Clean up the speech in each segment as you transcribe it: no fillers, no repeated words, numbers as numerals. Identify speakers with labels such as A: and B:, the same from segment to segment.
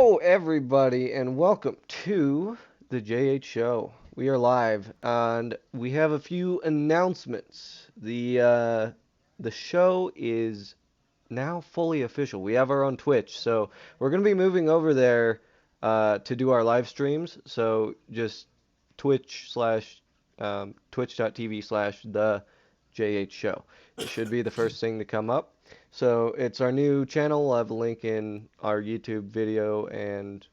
A: Hello, everybody, and welcome to the JH Show. We are live, and we have a few announcements. The show is now fully official. We have our own Twitch, so we're gonna be moving over there to do our live streams. So just twitch.tv/the JH Show. It should be the first thing to come up. So it's our new channel. I'll have a link in our YouTube video and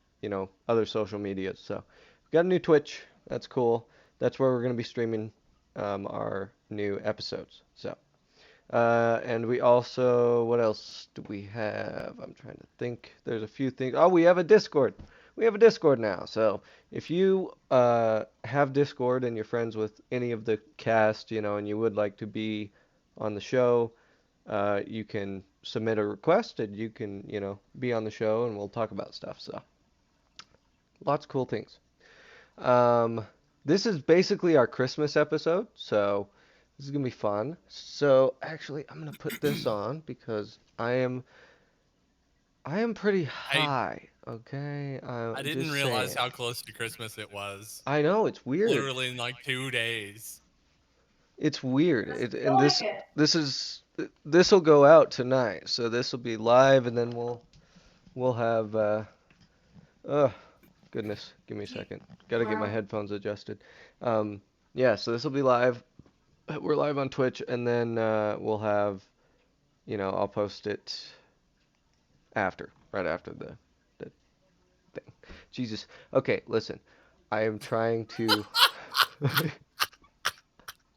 A: other social medias. So we've got a new Twitch. That's cool. That's where we're gonna be streaming our new episodes. So. And we also, what else do we have? I'm trying to think. There's a few things. Oh, we have a Discord. We have a Discord now. So if you have Discord and you're friends with any of the cast, and you would like to be on the show, you can submit a request and you can, be on the show and we'll talk about stuff. So lots of cool things. Um, this is basically our Christmas episode, so this is gonna be fun. So actually, I'm gonna put this on because I am pretty
B: I
A: high. Okay,
B: I
A: I'm
B: didn't
A: just
B: realize
A: saying.
B: how close to Christmas it was.
A: I know it's weird.
B: Literally in like 2 days.
A: It's weird.
C: Doesn't feel
A: And
C: like
A: this
C: it.
A: this is this will go out tonight, so this will be live, and then we'll have. Oh goodness, give me a second. Got to get my
C: Wow.
A: headphones adjusted. Um, yeah, so this will be live. We're live on Twitch, and then we'll have, I'll post it right after the thing. Jesus. Okay, listen. I am trying to,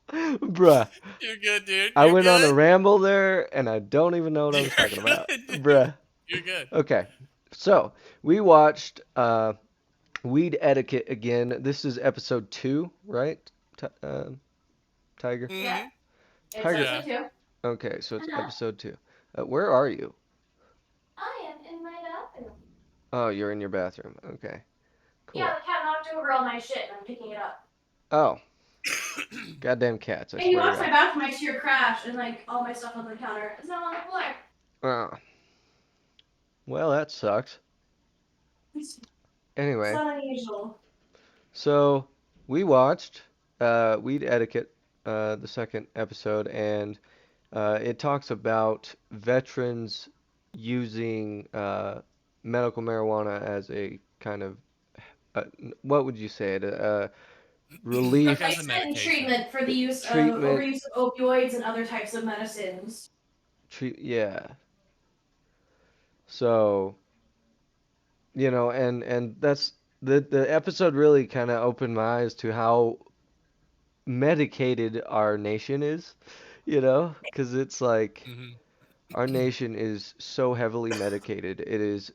A: bruh.
B: You're good, dude.
A: I
B: You're
A: went on a
B: good.
A: ramble there, and I don't even know what I was
B: You're
A: talking about,
B: good, dude.
A: bruh.
B: You're good.
A: Okay, so we watched Weed Etiquette again. This is episode 2, right? Ti Tiger?
C: Yeah,
B: Hmm.
C: it's
A: Tiger.
B: Yeah.
C: episode 2.
A: Okay, so it's
C: Uh-huh.
A: episode 2. Where are you?
C: I am in my bathroom.
A: Oh, you're in your bathroom. Okay,
C: Yeah,
A: cool.
C: the cat knocked over all my shit and I'm picking it up.
A: Oh, goddamn cats, I
C: And you
A: swear to
C: watched my
A: God.
C: bathroom, I see your crash and like all my stuff on the counter. It's not on the floor.
A: Oh, well, that sucks.
C: It's
A: Anyway,
C: not unusual.
A: so we watched Weed Etiquette, the second episode, and it talks about veterans using medical marijuana as a kind of, uh, what would you say it? Relief
B: Like as a
C: Replacement and
B: medication.
C: treatment for the use of
A: treatment,
C: overuse of opioids and other types of medicines.
A: yeah. So, and that's the episode really kind of opened my eyes to how medicated our nation is, because it's like
B: Hmm.
A: our nation is so heavily medicated. It is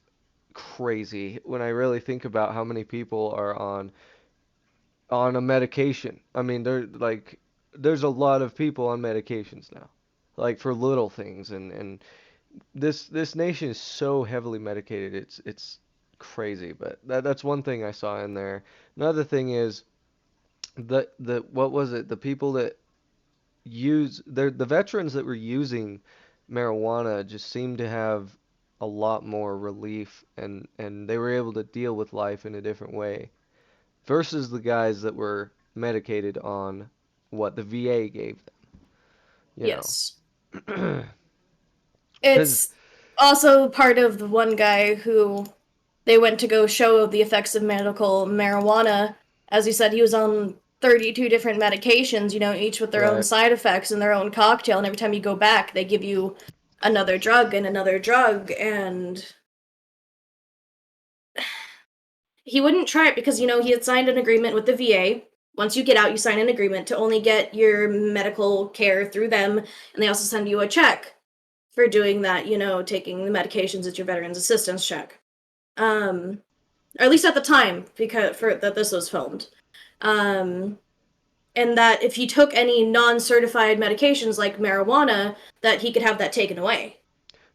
A: crazy when I really think about how many people are on a medication. I mean, there's a lot of people on medications now, like for little things, and this nation is so heavily medicated. It's crazy, but that's one thing I saw in there. Another thing is the what was it? The people that the veterans that were using marijuana just seemed to have a lot more relief, and they were able to deal with life in a different way versus the guys that were medicated on what the VA gave them,
C: Yes.
A: you know. Because
C: It's also part of the one guy who they went to go show the effects of medical marijuana. As you said, he was on 32 different medications, each with their own
A: right,
C: side effects and their own cocktail. And every time you go back, they give you another drug and another drug. And he wouldn't try it because, he had signed an agreement with the VA. Once you get out, you sign an agreement to only get your medical care through them. And they also send you a check for doing that, taking the medications at your veterans assistance check. Or at least at the time, because for that this was filmed. Um, and that if he took any non-certified medications like marijuana, that he could have that taken away.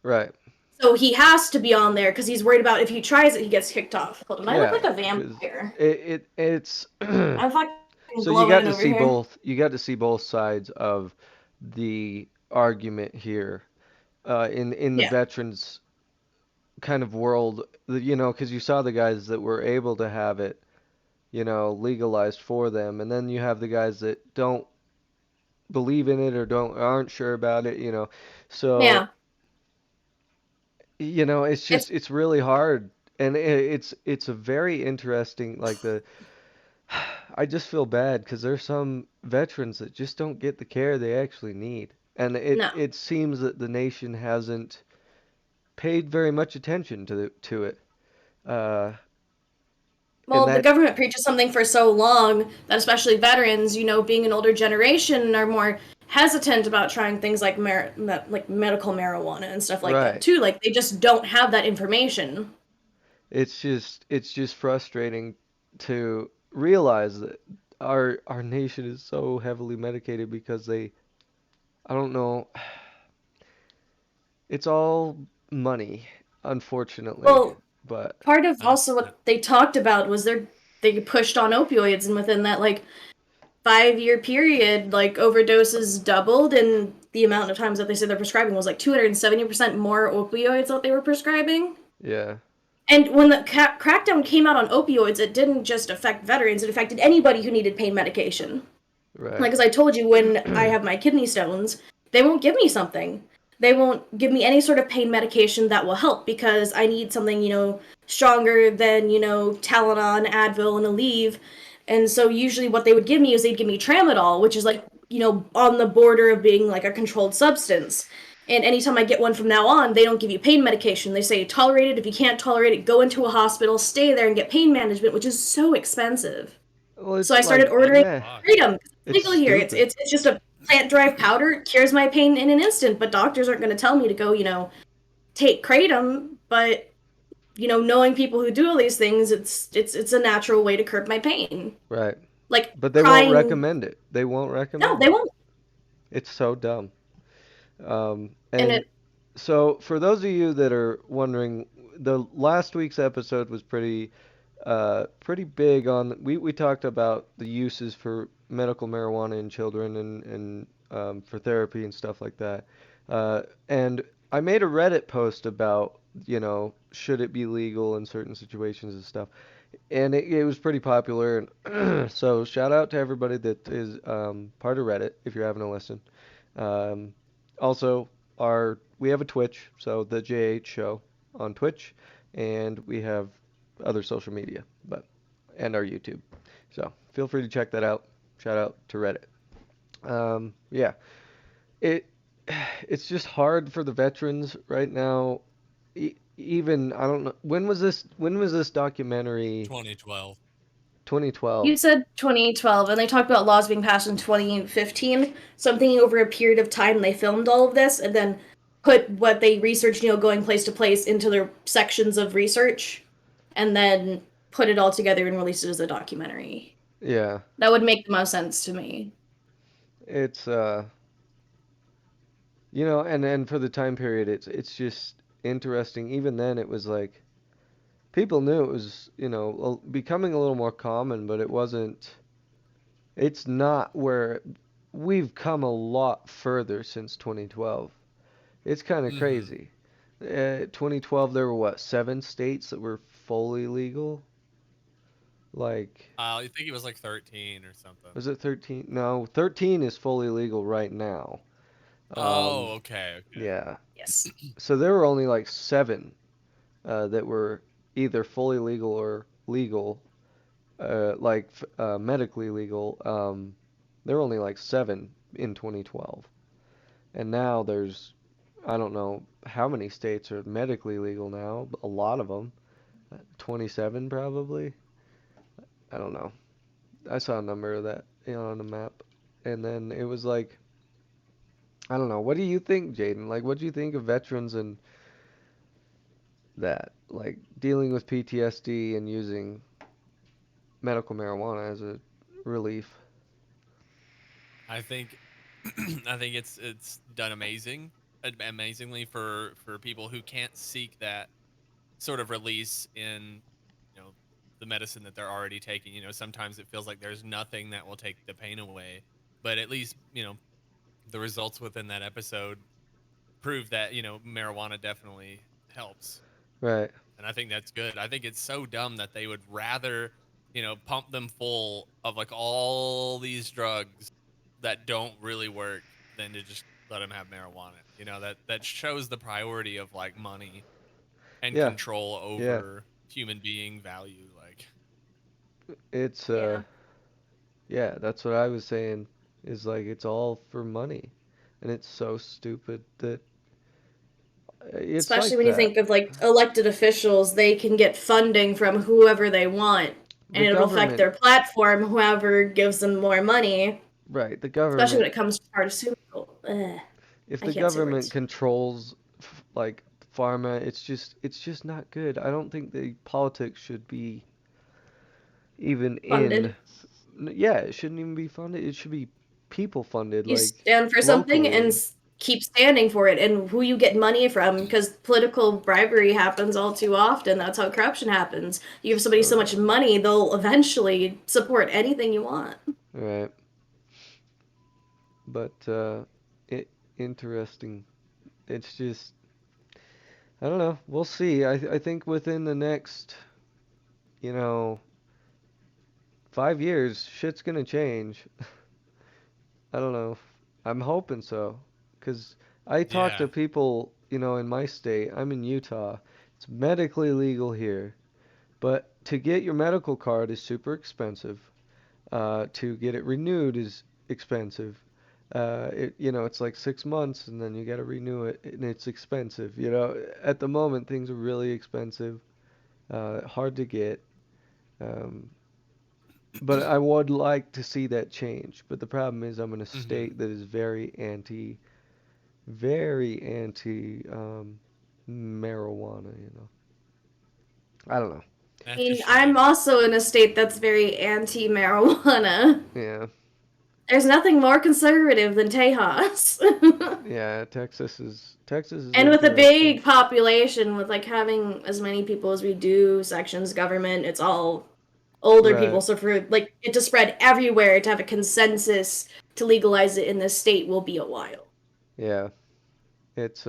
A: right,
C: So he has to be on there because he's worried about if he tries it, he gets kicked off. Hold on, I look
A: yeah,
C: like a
A: because
C: vampire.
A: it's
C: I'm fucking
A: so
C: glowing over here.
A: you got to see both sides of the argument here in the
C: Yeah.
A: veterans kind of world, because you saw the guys that were able to have it, legalized for them, and then you have the guys that don't believe in it or don't aren't sure about it. So,
C: Yeah.
A: it's
C: It's
A: just it's really hard, and it's a very interesting like the I just feel bad because there's some veterans that just don't get the care they actually need, and it
C: no.
A: it seems that the nation hasn't paid very much attention to it. Uh, and
C: Well, the
A: that
C: government preaches something for so long that especially veterans, being an older generation, are more hesitant about trying things like like medical marijuana and stuff like that
A: right.
C: too. Like they just don't have that information.
A: It's just frustrating to realize that our nation is so heavily medicated because I don't know, it's all money, unfortunately.
C: Well,
A: But
C: part of
B: And
C: also what they talked about was they pushed on opioids, and within that like 5 year period, like overdoses doubled, and the amount of times that they said they're prescribing was like 270% more opioids that they were prescribing.
A: yeah,
C: And when the crackdown came out on opioids, it didn't just affect veterans, it affected anybody who needed pain medication.
A: right.
C: Like, as I told you, when I have my kidney stones, they won't give me something. They won't give me any sort of pain medication that will help because I need something, stronger than, Tylenol, Advil, and Aleve. And so usually what they would give me is they'd give me tramadol, which is like, on the border of being like a controlled substance. And anytime I get one from now on, they don't give you pain medication. They say tolerate it. If you can't tolerate it, go into a hospital, stay there, and get pain management, which is so expensive.
A: Well,
C: So
A: it's
C: I started
A: like,
B: what the
C: ordering
A: yeah,
B: fuck?
C: Freedom. It's
A: it's
C: legal here. It's
A: stupid.
C: it's it's just a plant derived powder. It cures my pain in an instant. But doctors aren't going to tell me to go, take kratom. But knowing people who do all these things, it's a natural way to curb my pain.
A: Right.
C: Like
A: But they won't
C: crying.
A: recommend it. They won't
C: No,
A: recommend
C: they
A: it.
C: won't.
A: It's so dumb.
C: And
A: And
C: it.
A: so for those of you that are wondering, the last week's episode was pretty big on we talked about the uses for medical marijuana in children and for therapy and stuff like that. And I made a Reddit post about, should it be legal in certain situations and stuff. And it was pretty popular. And so shout out to everybody that is part of Reddit if you're having a listen. Um, Also, we have a Twitch, so the JH Show on Twitch, and we have other social media, and our YouTube. So feel free to check that out. Shout out to Reddit. Yeah, it it's just hard for the veterans right now. Even I don't know when was this. When was this documentary?
B: 2012.
A: 2012.
C: You said 2012, and they talked about laws being passed in 2015. So I'm thinking over a period of time they filmed all of this and then put what they researched, going place to place into their sections of research, and then put it all together and released it as a documentary.
A: Yeah,
C: That would make the most sense to me.
A: it's and for the time period, it's just interesting. Even then, it was like people knew it was, becoming a little more common, but it wasn't. It's not where we've come a lot further since 2012. It's kind of
B: Mm-hmm.
A: crazy. 2012, there were what, 7 states that were fully legal? Like,
B: I think it was like 13 or something.
A: was it 13? No, 13 is fully legal right now. Um,
B: Oh, okay, okay.
A: yeah.
C: Yes.
A: So there were only like 7 that were either fully legal or legal, medically legal. There were only like 7 in 2012, and now I don't know how many states are medically legal now. A lot of them, 27 probably. I don't know. I saw a number of that, on the map, and then it was like, I don't know. What do you think, Jaden? Like, what do you think of veterans and that, like dealing with PTSD and using medical marijuana as a relief?
B: I think I think it's done amazingly for people who can't seek that sort of release in, you know, the medicine that they're already taking. Sometimes it feels like there's nothing that will take the pain away, but at least, the results within that episode prove that, marijuana definitely helps.
A: Right.
B: And I think that's good. I think it's so dumb that they would rather, pump them full of like all these drugs that don't really work than to just let them have marijuana. That shows the priority of like money and
A: Yeah.
B: control
A: Yeah.
B: over human being value. Like,
A: It's
C: Yeah.
A: yeah, that's what I was saying is like it's all for money. And it's so stupid that it's
C: Especially
A: like
C: when you
A: that.
C: think of like elected officials, they can get funding from whoever they want, and
A: The
C: it'll affect
A: government,
C: their platform, whoever gives them more money,
A: right, the
C: especially when
A: government,
C: it comes to pharmaceutical. Ugh,
A: if
C: I
A: the
C: can't say
A: government
C: words.
A: controls like pharma, it's just not good. I don't think the politics should be even in.
C: Funded.
A: Yeah, it shouldn't even be funded. It should be people funded,
C: You
A: like
C: stand for something and
A: locally.
C: keep standing for it, and who you get money from, because political bribery happens all too often. That's how corruption happens. You give somebody
A: So
C: so much
A: dumb.
C: money, they'll eventually support anything you want.
A: Right. But it interesting. It's just I don't know. We'll see. I think within the next, you know, 5 years, shit's gonna change. I don't know. I'm hoping so. 'Cause I talk
B: yeah.
A: to people, in my state. I'm in Utah. It's medically legal here, but to get your medical card is super expensive. To get it renewed is expensive. It's like 6 months and then you got to renew it and it's expensive. At the moment things are really expensive, hard to get. Um, but I would like to see that change. But the problem is I'm in a
B: hmm
A: state that is very anti marijuana. I don't know.
C: I
B: That's a
C: mean, I'm
B: shame.
C: also in a state that's very anti-marijuana.
A: Yeah,
C: There's nothing more conservative than Tejas.
A: yeah. Texas is
C: And with a
A: interesting.
C: big population, with like having as many people as we do, sections, government, it's all older people.
A: Right.
C: So for like it to spread everywhere, to have a consensus to legalize it in this state will be a while.
A: Yeah. It's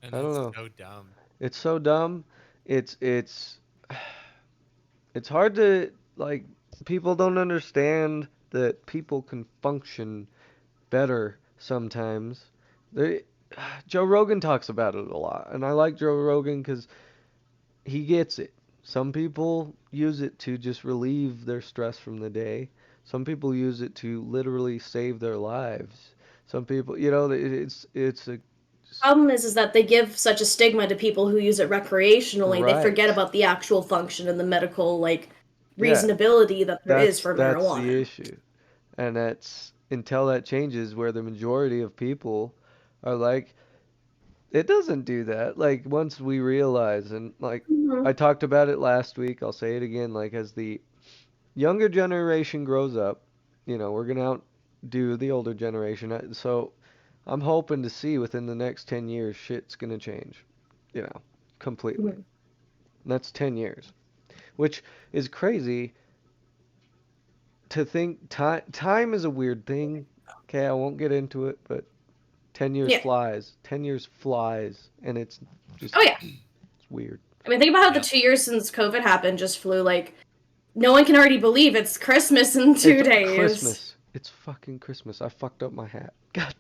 B: And
A: I don't
B: that's
A: know.
B: so dumb.
A: It's so dumb. It's it's hard to like people don't understand that people can function better sometimes. They, Joe Rogan talks about it a lot, and I like Joe Rogan because he gets it. Some people use it to just relieve their stress from the day. Some people use it to literally save their lives. Some people, it's a
C: Problem is that they give such a stigma to people who use it recreationally. They forget
A: right.
C: about the actual function and the medical like
A: Yeah,
C: reasonability that there is
A: that's
C: for
A: that's the
C: marijuana.
A: issue. And that's until that changes where the majority of people are like, it doesn't do that. Like once we realize, and like I
C: Mm-hmm.
A: talked about it last week, I'll say it again, like as the younger generation grows up, we're gonna outdo the older generation. So I'm hoping to see within the next 10 years shit's gonna change, you know, completely.
C: Mm-hmm.
A: And that's 10 years, which is crazy to think. Time is a weird thing. Okay, I won't get into it, but 10 years
C: Yeah.
A: flies. 10 years flies, and it's just
C: Oh yeah.
A: it's weird.
C: I mean, think about how the
B: Yep.
C: 2 years since COVID happened just flew. Like, no one can already believe it's Christmas in
A: It's
C: 2 days.
A: Christmas. It's fucking Christmas. I fucked up my hat. God.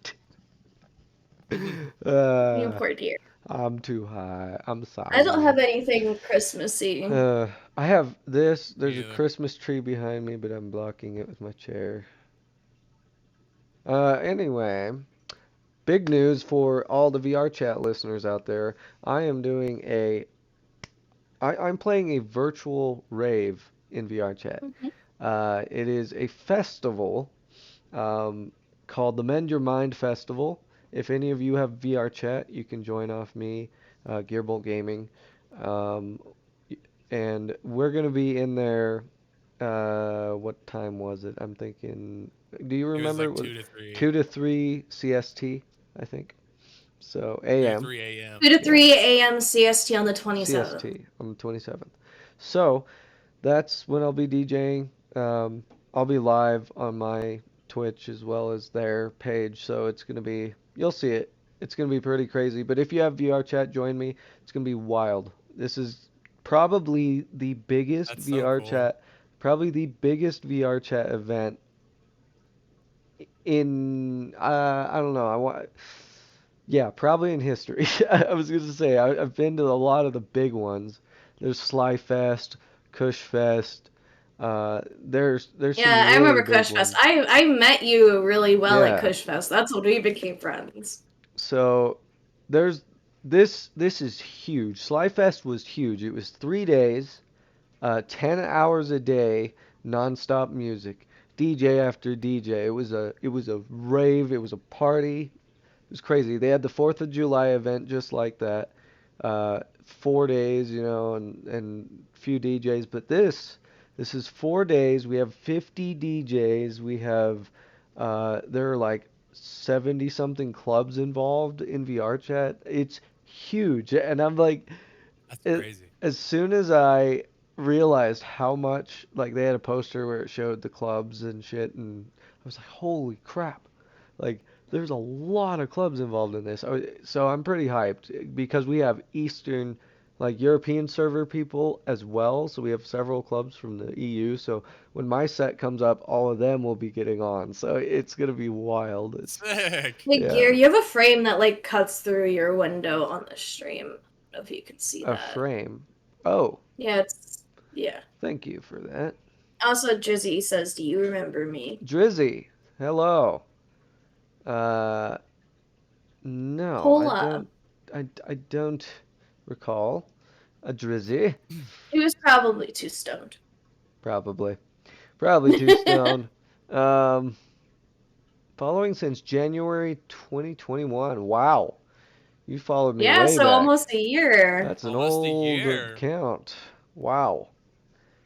C: The
A: Uh,
C: important here.
A: I'm too high. I'm
C: I don't
A: sorry.
C: have anything Christmassy.
A: I have this.
B: Me
A: There's a
B: either.
A: Christmas tree behind me, but I'm blocking it with my chair. Anyway, big news for all the VR chat listeners out there. I am doing I'm playing a virtual rave in VR chat.
C: Mhm.
A: It is a festival um, called the Mend Your Mind Festival. If any of you have VR chat, you can join off me, Gearbolt Gaming, um, and we're gonna be in there. What time was it? I'm thinking. Do you
B: It was
A: remember?
B: like
A: It was
B: 2 to 3.
A: 2 to 3 CST, I think. So
B: 2 to
A: AM.
B: 3
C: 2
B: a.m.
C: to
A: Yeah,
C: 3 a.m. CST on the 27th.
A: CST on the 27th. So that's when I'll be DJing. I'll be live on my Twitch as well as their page, so you'll see it. It's gonna be pretty crazy. But if you have VR chat, join me. It's gonna be wild. This is probably the biggest
B: That's so
A: VR
B: cool.
A: chat, probably the biggest VR chat event in I don't know. I want yeah, probably in history. I was going to say I've been to a lot of the big ones. There's Slyfest, Cushfest. There's some
C: Yeah, I
A: really
C: remember
A: big
C: Kush Fest.
A: ones.
C: I met you really well at
A: Yeah.
C: Kush Fest. That's when we became friends.
A: So there's this is huge. Slyfest was huge. It was 3 days, 10 hours a day, nonstop music, DJ after DJ. It was a rave. It was a party. It was crazy. They had the Fourth of July event just like that. 4 days, and few DJs. But this is 4 days. We have 50 DJs. There are like 70 something clubs involved in VR chat. It's huge. And I'm like,
B: That's
A: it,
B: crazy.
A: as soon as I realized how much, like they had a poster where it showed the clubs and shit, and I was like, holy crap. Like, there's a lot of clubs involved in this. So I'm pretty hyped because we have Eastern, like European server people as well. So we have several clubs from the EU. So when my set comes up, all of them will be getting on. So it's gonna be wild.
B: Sick.
C: Hey,
A: Yeah,
C: Gear, you have a frame that like cuts through your window on the stream. I don't know if you can see
A: a
C: that.
A: frame. Oh,
C: Yeah, it's yeah.
A: thank you for that.
C: Also, Jizzy says, "Do you remember me?"
A: Drizzy, hello. Uh, no, I
C: Hola.
A: don't. I don't recall a Drizzy.
C: He was probably too stoned.
A: Probably. Probably too stoned. Um, Following since January 2021. Wow. You followed me
C: Yeah,
A: way
C: so
A: back.
C: almost a year.
A: That's an
B: Almost a
A: old
B: year.
A: account. Wow.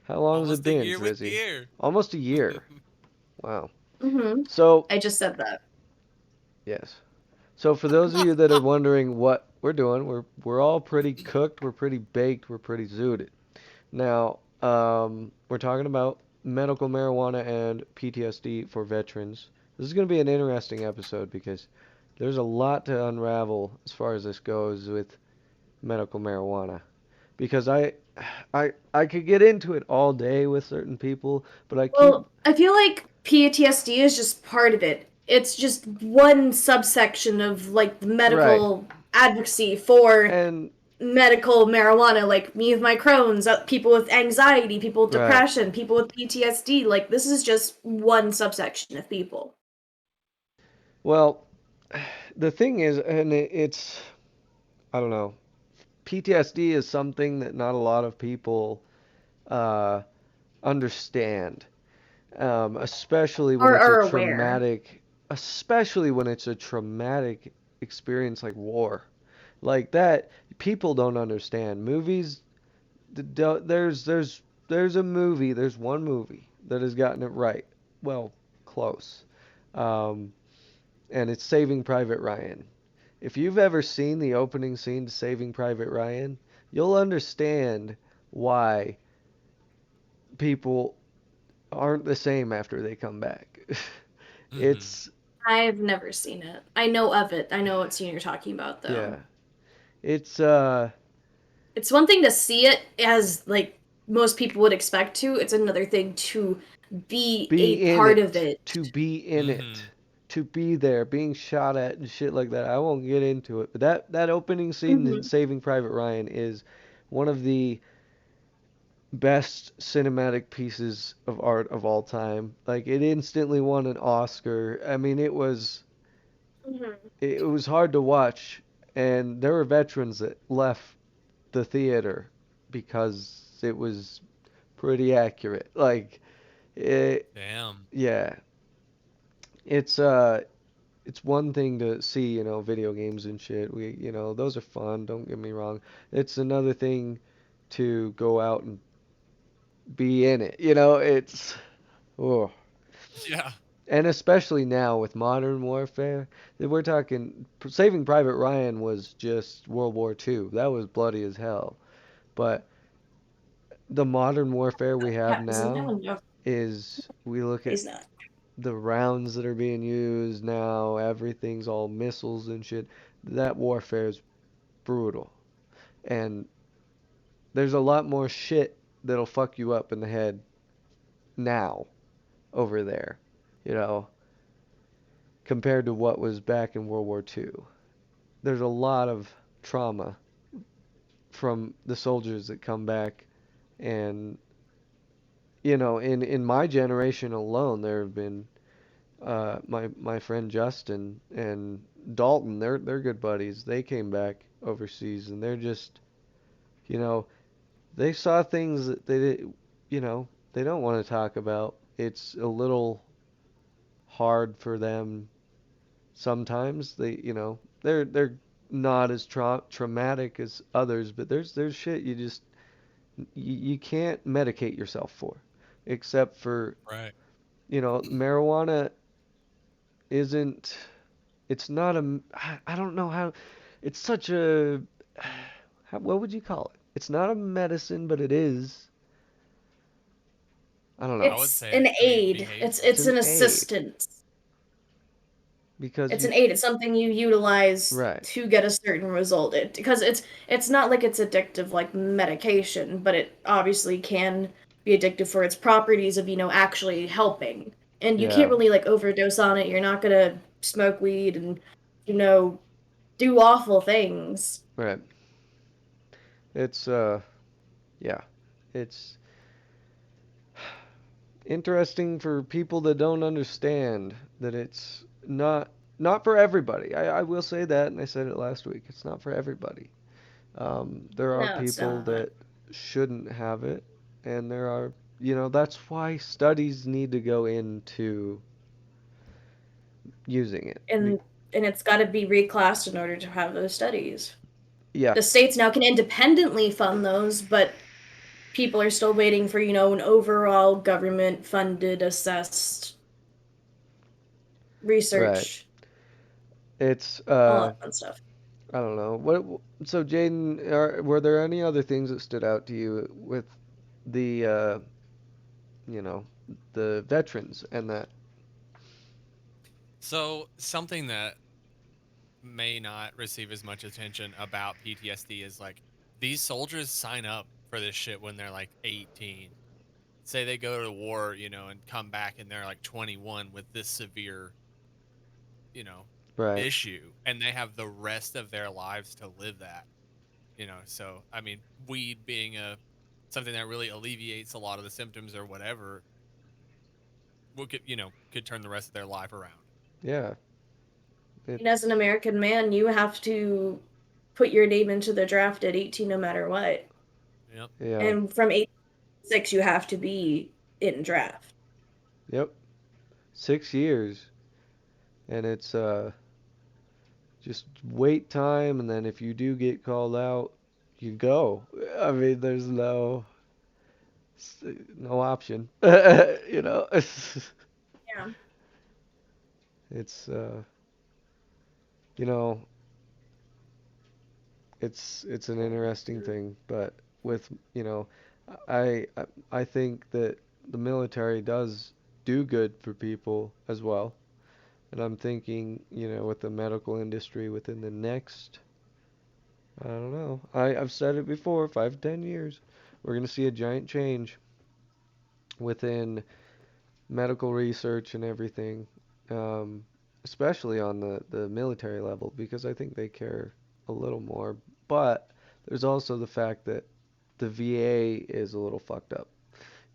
A: How long has it
B: Almost a
A: been,
B: year with
A: Drizzy?
B: gear.
A: Almost a year. Wow.
C: Mm-hmm.
A: So,
C: I just said that.
A: yes. So for those of you that are wondering what we're doing, we're all pretty cooked, we're pretty baked, we're pretty zooted. Now, we're talking about medical marijuana and PTSD for veterans. This is going to be an interesting episode because there's a lot to unravel as far as this goes with medical marijuana. Because I could get into it all day with certain people, but I keep
C: Well, I feel like PTSD is just part of it. It's just one subsection of like the
A: right.
C: medical advocacy for
A: And
C: medical marijuana, like me with my Crohn's, people with anxiety, people with
A: right.
C: depression, people with PTSD. Like this is just one subsection of people.
A: Well, the thing is, and it's I don't know. PTSD is something that not a lot of people uh, understand, especially when
C: Or
A: it's a
C: are aware.
A: traumatic, especially when it's a traumatic experience like war, like that. People don't understand. Movies, there's a movie, there's one movie that has gotten it right. Well, close, um, and it's Saving Private Ryan. If you've ever seen the opening scene to Saving Private Ryan, you'll understand why people aren't the same after they come back.
B: Hmm.
A: It's
C: I've never seen it. I know of it. I know what scene you're talking about, though.
A: yeah. It's
C: It's one thing to see it as like most people would expect to. It's another thing to be a
A: be in
C: part of
A: it,
C: it.
A: to be in it,
B: Hmm.
A: to be there, being shot at and shit like that. I won't get into it, but that opening scene in
C: Hmm.
A: Saving Private Ryan is one of the best cinematic pieces of art of all time. Like it instantly won an Oscar. I mean,
C: Hmm.
A: it was hard to watch, and there were veterans that left the theater because it was pretty accurate. Like it,
B: Damn.
A: yeah, it's it's one thing to see, video games and shit. Those are fun, don't get me wrong. It's another thing to go out and be in it. It's oh.
B: Yeah.
A: And especially now with modern warfare, that we're talking Saving Private Ryan was just World War II. That was bloody as hell. But the modern warfare we have
C: Yeah, isn't that
A: now
C: one? No,
A: is we look at
C: he's not.
A: the rounds that are being used now, everything's all missiles and shit. That warfare is brutal. And there's a lot more shit that'll fuck you up in the head now over there, you know, compared to what was back in World War II. There's a lot of trauma from the soldiers that come back, and in my generation alone, there have been my friend Justin and Dalton. They're good buddies. They came back overseas, and they're just, you know, they saw things that you know, they don't want to talk about. It's a little hard for them sometimes. They're not as traumatic as others, but there's shit you can't medicate yourself for, except for,
B: Right.
A: marijuana isn't. It's not a. I don't know how. It's such a. What would you call it? It's not a medicine, but it is. I don't
B: I
A: know.
B: would
C: It's
B: say
C: an
B: it could be
C: aid. It's
B: behavioral.
A: It's
C: it's
A: an
C: an
A: aid
C: assistance.
A: because
C: It's an aid. It's something you utilize
A: right.
C: to get a certain result. Because it's not like it's addictive like medication, but it obviously can be addictive for its properties of, actually helping. And you can't
A: Yeah,
C: really like overdose on it. You're not gonna smoke weed and, you know, do awful things.
A: right. It's yeah. It's interesting for people that don't understand that it's not for everybody. I will say that, and I said it last week. It's not for everybody. There are
C: No, it's
A: people
C: not.
A: that shouldn't have it, and there are, that's why studies need to go into using it.
C: And it's got to be reclassed in order to have those studies.
A: Yeah,
C: The states now can independently fund those, but people are still waiting for, an overall government funded, assessed
A: right.
C: research,
A: It's
C: all that fun stuff.
A: I don't know. So Jaden, were there any other things that stood out to you with the you know, the veterans and that?
B: So something that may not receive as much attention about PTSD is like these soldiers sign up for this shit when they're like 18. Say they go to war, and come back and they're like 21 with this severe, you know,
A: Right.
B: issue, and they have the rest of their lives to live that. So I mean, weed being a something that really alleviates a lot of the symptoms or whatever, could turn the rest of their life around.
A: Yeah.
C: And as an
A: It's
C: American man, you have to put your name into the draft at 18 no matter what.
B: Yep.
A: yeah.
C: And from 8 to 6, you have to be in draft.
A: Yep. 6 years, and it's just wait time, and then if you do get called out, you go. I mean, there's no option. you know.
C: Yeah.
A: It's you know, it's an interesting thing, but with, I I I think that the military does do good for people as well. And I'm thinking, with the medical industry within the next, I don't know. I've said it before, 5 to 10 years, we're gonna see a giant change within medical research and everything, um, especially on the military level, because I think they care a little more. But there's also the fact that the VA is a little fucked up.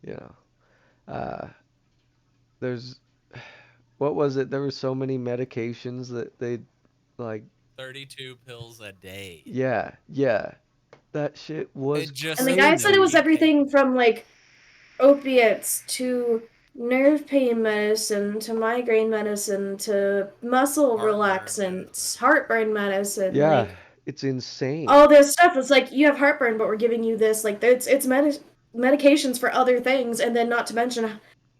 A: You know, there's what was it? There were so many medications that they like.
B: 32 pills a day.
A: Yeah, yeah, that shit was
B: It
C: And
B: just
C: the guy said it was
A: crazy.
C: everything from like opiates to nerve pain medicine to migraine medicine to muscle
B: heartburn medicine.
C: relaxants, heartburn medicine,
A: Yeah,
C: like
A: it's insane.
C: all this stuff. It's like you have heartburn, but we're giving you this. Like it's medications for other things, and then not to mention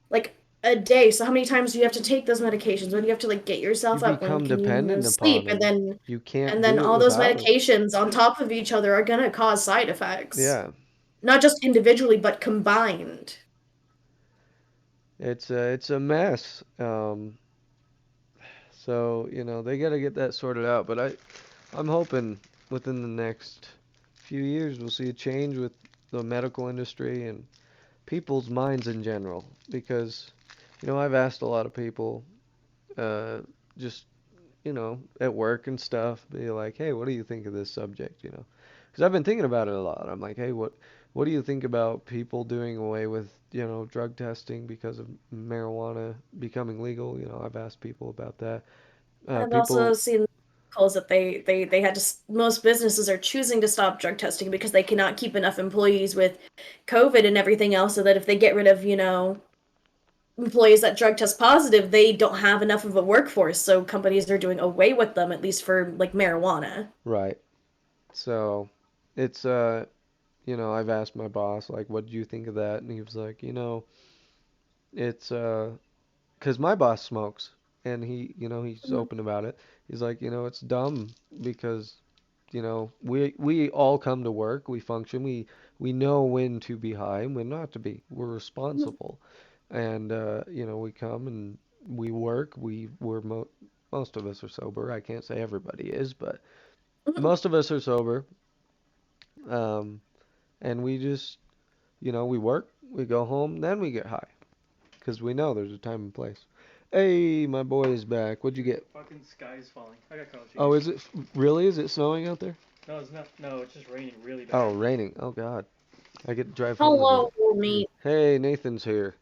C: like a day. So how many times do you have to take those medications? When do you have to like get
A: You
C: yourself up? When
A: become
C: can you
A: dependent
C: sleep?
A: upon
C: And
A: them.
C: then
A: You can't
C: and then
A: do it
C: all those
A: without it.
C: medications on top of each other are gonna cause side effects,
A: Yeah,
C: not just individually but combined.
A: it's a mess. So they got to get that sorted out. But I'm hoping within the next few years we'll see a change with the medical industry and people's minds in general. Because, I've asked a lot of people, uh, just, at work and stuff, be like, hey, what do you think of this subject, Because I've been thinking about it a lot. I'm like, hey, what do you think about people doing away with, drug testing because of marijuana becoming legal? I've asked people about that.
C: I've also
A: People,
C: seen calls that they had to most businesses are choosing to stop drug testing because they cannot keep enough employees with COVID and everything else, so that if they get rid of, employees that drug test positive, they don't have enough of a workforce, so companies are doing away with them, at least for like marijuana.
A: right. So, it's, I've asked my boss, like, what do you think of that? And he was like, it's, 'cause my boss smokes, and he's
C: Mhm.
A: open about it. He's like, it's dumb because, we all come to work, we function, we know when to be high and when not to be. We're responsible. And, we come and we work, most of us are sober. I can't say everybody is, but
C: Mhm.
A: most of us are sober. Um, and we just, we work, we go home, then we get high. Because we know there's a time and place. Hey, my boy is back. What'd you get?
D: Fucking sky is falling. I got coffee.
A: Oh, is it really? Is it snowing out there?
D: No, it's not. No, it's just raining really bad.
A: Oh, raining. Oh God. I get to drive home tonight.
C: Hello, mate.
A: Hey, Nathan's here,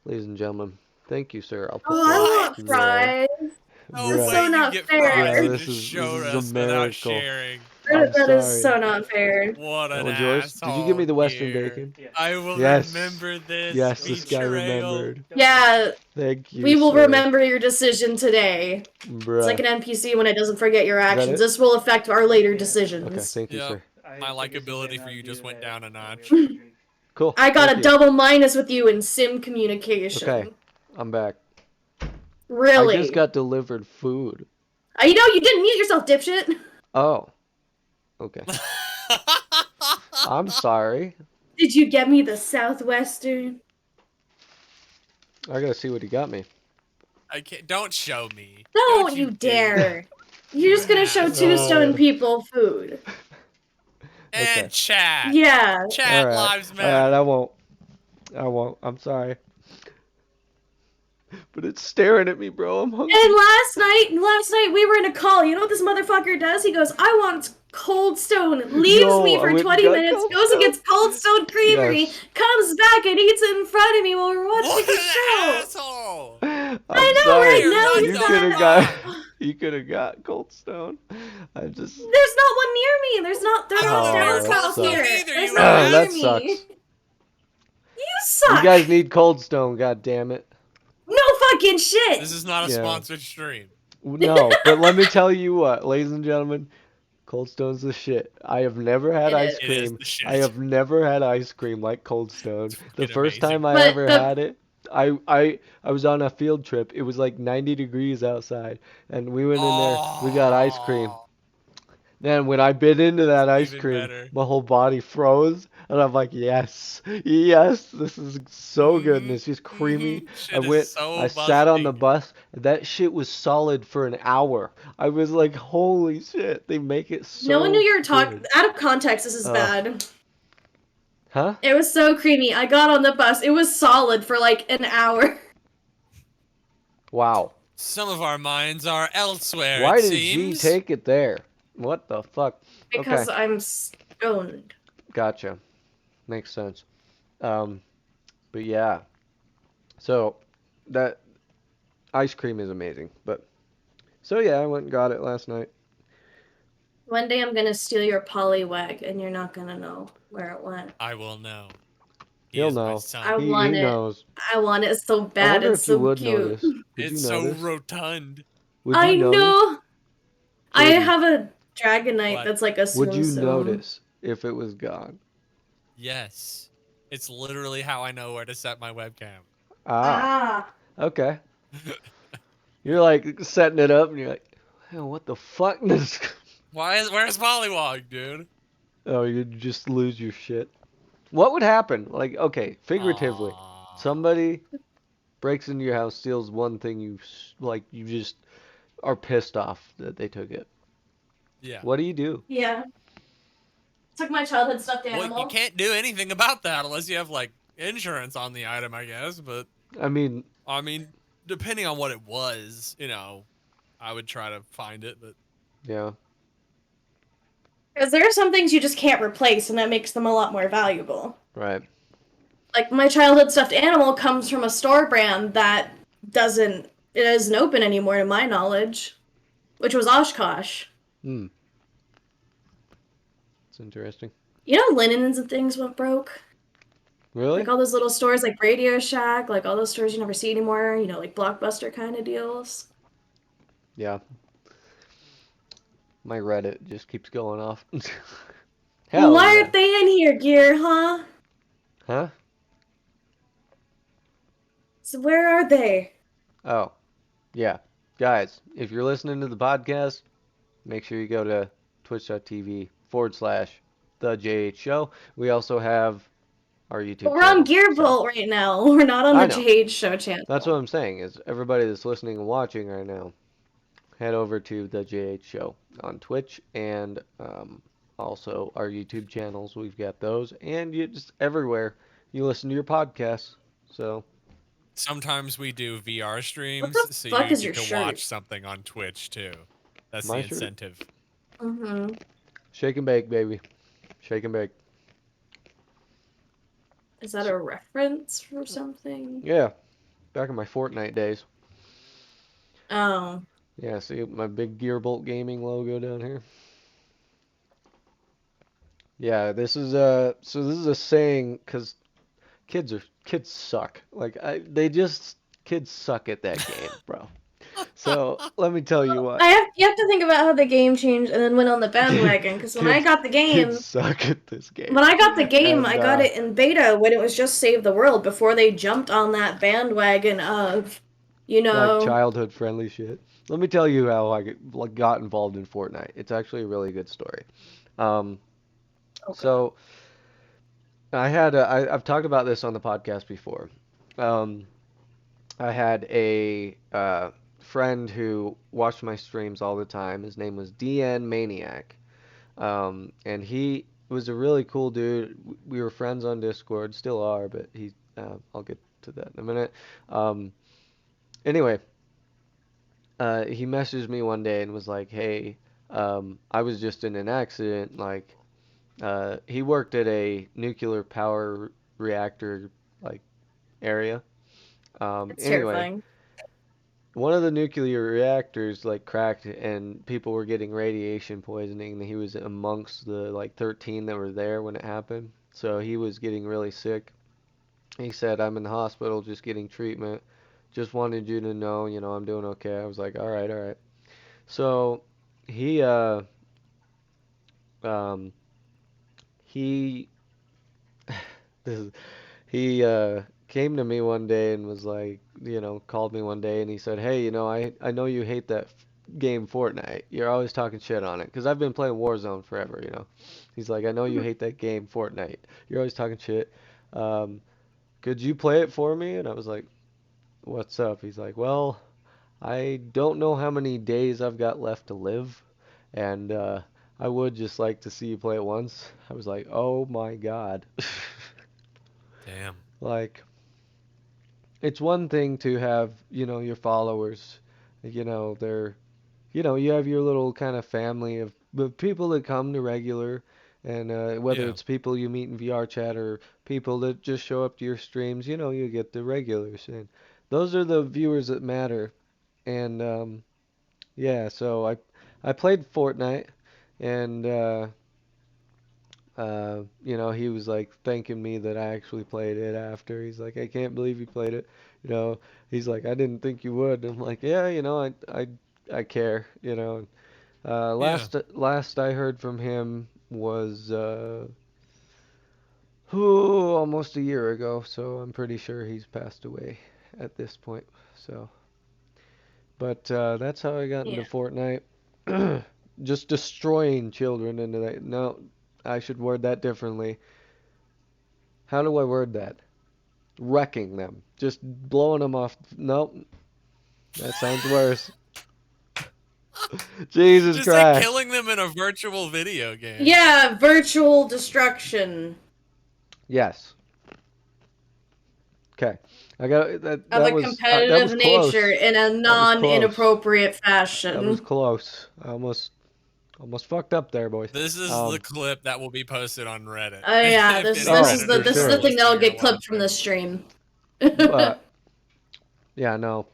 A: ladies and gentlemen. Thank you, sir. I'll put
C: Oh, I
A: that,
B: What?
C: want
A: bruh,
C: fries.
B: No
C: That's
A: bruh,
C: so
B: way you
C: not
B: get fries.
C: fair.
B: You
A: bruh.
B: just
A: This
B: showed
A: is a
B: us without
A: miracle.
B: sharing.
A: I'm
C: That is
A: sorry.
C: so not fair.
B: What
A: That
B: an
A: one's yours. Did you give me
B: asshole
A: the Western
B: here.
A: bacon?
D: Yeah.
B: I will
A: Yes.
B: remember this
A: Yes, this
D: Don't
A: guy
B: betrayal.
A: remembered.
C: Yeah,
A: Thank you,
C: we will
A: sir.
C: remember your decision today. It's like
A: Bruh.
C: an NPC when it doesn't forget your
A: Is that
C: actions.
A: it?
C: This will affect our later
D: Yeah.
A: Okay,
C: decisions.
A: thank you,
B: Yep.
A: sir.
B: My
D: I guess you
B: likability for
D: cannot
B: you
D: do
B: just went
D: that
B: down a
D: when we have
B: notch.
D: to drink.
A: Cool.
C: I got
A: Thank
C: a
A: you.
C: double minus with you in sim
A: Okay,
C: communication.
A: I'm back. I just
C: Really?
A: got delivered food.
C: You didn't mute yourself, dipshit.
A: Oh, okay. I'm sorry.
C: Did you get me the Southwestern?
A: I gotta see what he got me.
B: I can't. Don't show me. Don't
C: Don't
B: you
C: you
B: dare.
C: dare. You're
B: You
C: just gonna show Two Stone
B: asshole.
C: people food.
A: Okay.
B: And chat.
C: Yeah.
A: All
B: Chat
A: right.
B: lives
A: All right.
B: matter.
A: I won't. I won't. I'm sorry. But it's staring at me, bro. I'm
C: And
A: hungry.
C: last night we were in a call. You know what this motherfucker does? He goes, "I want Cold Stone." Leaves
A: Yo,
C: me
A: I
C: for
A: went and
C: 20
A: got
C: minutes.
A: Cold
C: Goes and
A: Stone.
C: gets Cold Stone Creamery.
A: Yes.
C: Comes back and eats it in front of me while we're watching
B: What
C: the
B: an
C: show.
B: asshole.
A: I'm
C: I know,
A: sorry.
C: right?
B: Here,
C: Now
B: what
C: he's
A: You
B: the
A: could
C: gonna.
A: have got.
B: fuck?
A: You could have got Cold Stone. I just.
C: There's not one near me. There's not. They're
B: I don't
C: not
B: live near
A: Oh,
C: down
A: that
B: Cold
C: south
B: Stone
A: sucks.
C: here.
B: either,
C: There's
B: you
C: not one
A: That
C: near
B: ass.
C: me.
A: sucks.
C: You
A: You
C: suck.
A: guys need Cold Stone. God damn it.
C: No fucking shit.
B: This is not a
A: Yeah.
B: sponsored stream.
A: No, but let me tell you what, ladies and gentlemen, Cold Stone's the shit. I have never had
C: It
A: ice
C: is.
B: It is
A: cream.
B: the
A: I
B: shit.
A: have never had ice cream like Cold Stone.
B: It's
A: The
B: fucking
A: first time
B: amazing.
A: I
C: But
A: ever
C: the
A: had it, I was on a field trip. It was like 90 degrees outside, and we went in there. We got ice cream.
B: Oh,
A: Then when I bit into
B: it's
A: that ice
B: even
A: cream,
B: better.
A: my whole body froze, and I'm like, yes, yes, this is so good, and
B: Mm-hmm.
A: it's just
B: Mm-hmm.
A: creamy.
B: Shit is
A: I
B: so
A: sat on the
B: busting.
A: bus, and that shit was solid for an hour. I was like, holy shit, they make it
C: no one knew
A: so
C: you were talking.
A: good.
C: Out of context, this is
A: Uh,
C: bad.
A: huh?
C: It was so creamy. I got on the bus. It was solid for like an hour.
A: Wow.
B: Some of our minds are elsewhere, it
A: Why did G
B: seems.
A: take it there? What the fuck? Okay,
C: Because I'm stoned.
A: gotcha. Makes sense. Um, but yeah, so that ice cream is amazing. But so yeah, I went and got it last night.
C: One day I'm gonna steal your Poliwag and you're not gonna know where it went.
B: I will know. He
A: He'll
B: is my
A: know.
C: I
B: son.
A: He
C: want it.
A: knows.
C: I want it so
A: I
C: bad.
A: wonder
C: It's
A: if you
C: so
A: would
C: cute.
A: notice. Would you
B: It's so
A: notice?
B: rotund.
A: Would you
C: I
A: notice?
C: know. I
A: Jordan,
C: have a Dragonite
B: What?
C: that's like a
A: would
C: Tsum
A: you
C: Tsum.
A: notice if it was gone?
B: Yes. It's literally how I know where to set my webcam.
A: Ah,
C: Ah.
A: okay. You're like setting it up and you're like, "Oh, what the fuck?
B: Where's Pollywog, dude?
A: Oh, you just lose your shit. What would happen? Like, okay, figuratively,
B: Aww.
A: somebody breaks into your house, steals one thing like, you just are pissed off that they took it.
B: Yeah.
A: What do you do?
C: Yeah. Took my childhood stuffed
B: Well,
C: animal.
B: you can't do anything about that unless you have like insurance on the item, I guess. But
A: I mean,
B: depending on what it was, I would try to find it. But
A: yeah,
C: Because there are some things you just can't replace, and that makes them a lot more valuable.
A: right.
C: Like, my childhood stuffed animal comes from a store brand that it isn't open anymore, to my knowledge, which was Oshkosh.
A: Hmm. It's interesting.
C: You know, linens and things went broke.
A: Really?
C: Like all those little stores, like Radio Shack, like all those stores you never see anymore. You know, like Blockbuster kind of deals.
A: Yeah. My Reddit just keeps going off.
C: Well,
A: Hell
C: why
A: yeah.
C: aren't they in here, Gear? Huh?
A: Huh?
C: So where are they?
A: Oh, yeah. Guys, if you're listening to the podcast, make sure you go to twitch.tv/the JH Show. We also have our
C: But
A: YouTube
C: we're on
A: channel. So
C: Gearbolt right now. We're not on
A: I
C: the
A: know.
C: JH Show
A: That's what
C: channel.
A: I'm saying is everybody that's listening and watching right now, head over to the JH Show on Twitch and also our YouTube channels. We've got those, and you just everywhere you listen to your podcasts. So
B: sometimes we do VR
C: What
B: streams,
C: the
B: so
C: fuck
B: you
C: is
B: get
C: your
B: to
C: shirt?
B: watch something on Twitch too. That's the
A: my shirt,
B: incentive.
C: Mm-hmm.
A: shake and bake, baby, shake and bake.
C: Is that a reference for something?
A: Yeah, back in my Fortnite days.
C: Oh.
A: Yeah, see my big Gearbolt Gaming logo down here. Yeah, this is a saying because kids suck. Like kids suck at that game, bro. So let me tell you what.
C: You have to think about how the game changed and then went on the bandwagon. Because
A: Kids kids suck at this game.
C: I
A: And
C: got it in beta when it was just Save the World before they jumped on that bandwagon of, you
A: like
C: know,
A: childhood friendly shit. Let me tell you how like, got involved in Fortnite. It's actually a really good story. Um,
C: okay.
A: so I've talked about this on the podcast before. Um, I had a friend who watched my streams all the time. His name was DN Maniac. And he was a really cool dude. We were friends on Discord, still are, but I'll get to that in a minute. Um, anyway, he messaged me one day and was like, "Hey, I was just in an accident. Like, he worked at a nuclear power reactor like area.
C: It's
A: Anyway,
C: terrifying.
A: one of the nuclear reactors like cracked and people were getting radiation poisoning. And he was amongst the like 13 that were there when it happened. So he was getting really sick. He said, "I'm in the hospital just getting treatment. Just wanted you to know, I'm doing okay." I was like, "All right, all right." So he um he this is, he came to me one day and was like, called me one day and he said, "Hey, I know you hate that game Fortnite. You're always talking shit on it because I've been playing Warzone forever. He's like, "I know you hate that game Fortnite. You're always talking shit. Um, could you play it for me?" And I was like, "What's up?" He's like, "Well, I don't know how many days I've got left to live, and I would just like to see you play it once." I was like, "Oh my God."
B: Damn.
A: Like, it's one thing to have, your followers, they're, you have your little kind of family of people that come to regular, and whether
B: Yeah.
A: it's people you meet in VR chat or people that just show up to your streams, you get the regulars, and those are the viewers that matter. And yeah, so I played Fortnite, and he was like thanking me that I actually played it after. He's like, "I can't believe you played it." You know, he's like, "I didn't think you would." I'm like, "Yeah, I care."
B: Yeah.
A: Last I heard from him was almost a year ago, so I'm pretty sure he's passed away at this point. So, but that's how I got into
C: Yeah.
A: Fortnite. Just destroying children into that. No, I should word that differently. How do I word that? Wrecking them, just blowing them off. Nope, that sounds worse. Jesus
B: Just like
A: Christ.
B: killing them in a virtual video game.
C: Yeah, virtual destruction
A: Yes. Okay. I got that.
C: of
A: That
C: a
A: was that was
C: competitive nature
A: close.
C: in a
A: That was close.
C: non-inappropriate
A: That was
C: fashion.
A: close. I almost fucked up there, boys.
B: This is the clip that will be posted on Reddit.
C: Oh yeah,
B: If
C: this
B: any
C: this is
A: Oh,
C: the
A: for
B: Redditors
C: this is
B: are
C: the
A: sure.
C: thing that'll
B: listening or
C: get clipped from the
B: watching.
C: stream.
A: But yeah, no.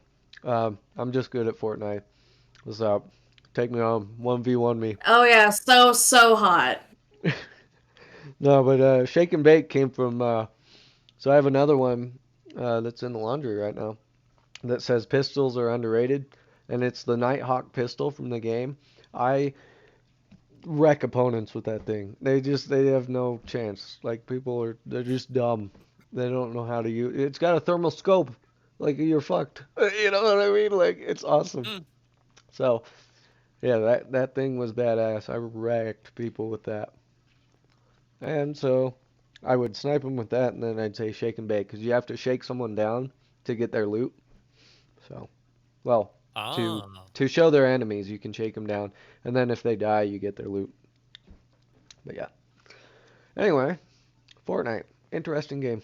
A: I'm just good at Fortnite. What's up? Take me home. 1v1 me.
C: Oh yeah, so hot.
A: No, but Shake and Bake came from. So I have another one that's in the laundry right now that says pistols are underrated, and it's the Nighthawk pistol from the game. I wreck opponents with that thing. They have no chance. Like they're just dumb. They don't know how to use. It's got a thermal scope. Like you're fucked. You know what I mean? Like it's awesome.
B: Mm.
A: So yeah, that thing was badass. I wrecked people with that. And so I would snipe them with that, and then I'd say shake and bake because you have to shake someone down to get their loot. So, well, to
B: Ah.
A: to show their enemies, you can shake them down, and then if they die, you get their loot. But yeah. Anyway, Fortnite, interesting game.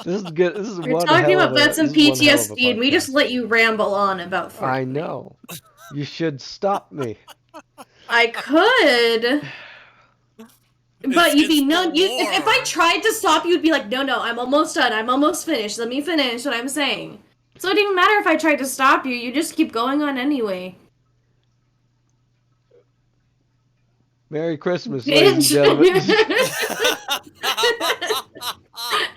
A: This is good. This is
C: We're
A: one
C: talking
A: hell of
C: about
A: a
C: vets and
A: this is one hell of a
C: PTSD, and we just
A: podcast.
C: let you ramble on about Fortnite.
A: I know. You should stop me.
C: I could, but you'd
B: It's
C: be
B: the
C: no. If I
B: war.
C: tried to stop you, you'd be like, no, I'm almost done. I'm almost finished. Let me finish what I'm saying. So it didn't matter if I tried to stop you. You just keep going on anyway.
A: Merry Christmas, ladies and
C: Bitch.
A: gentlemen.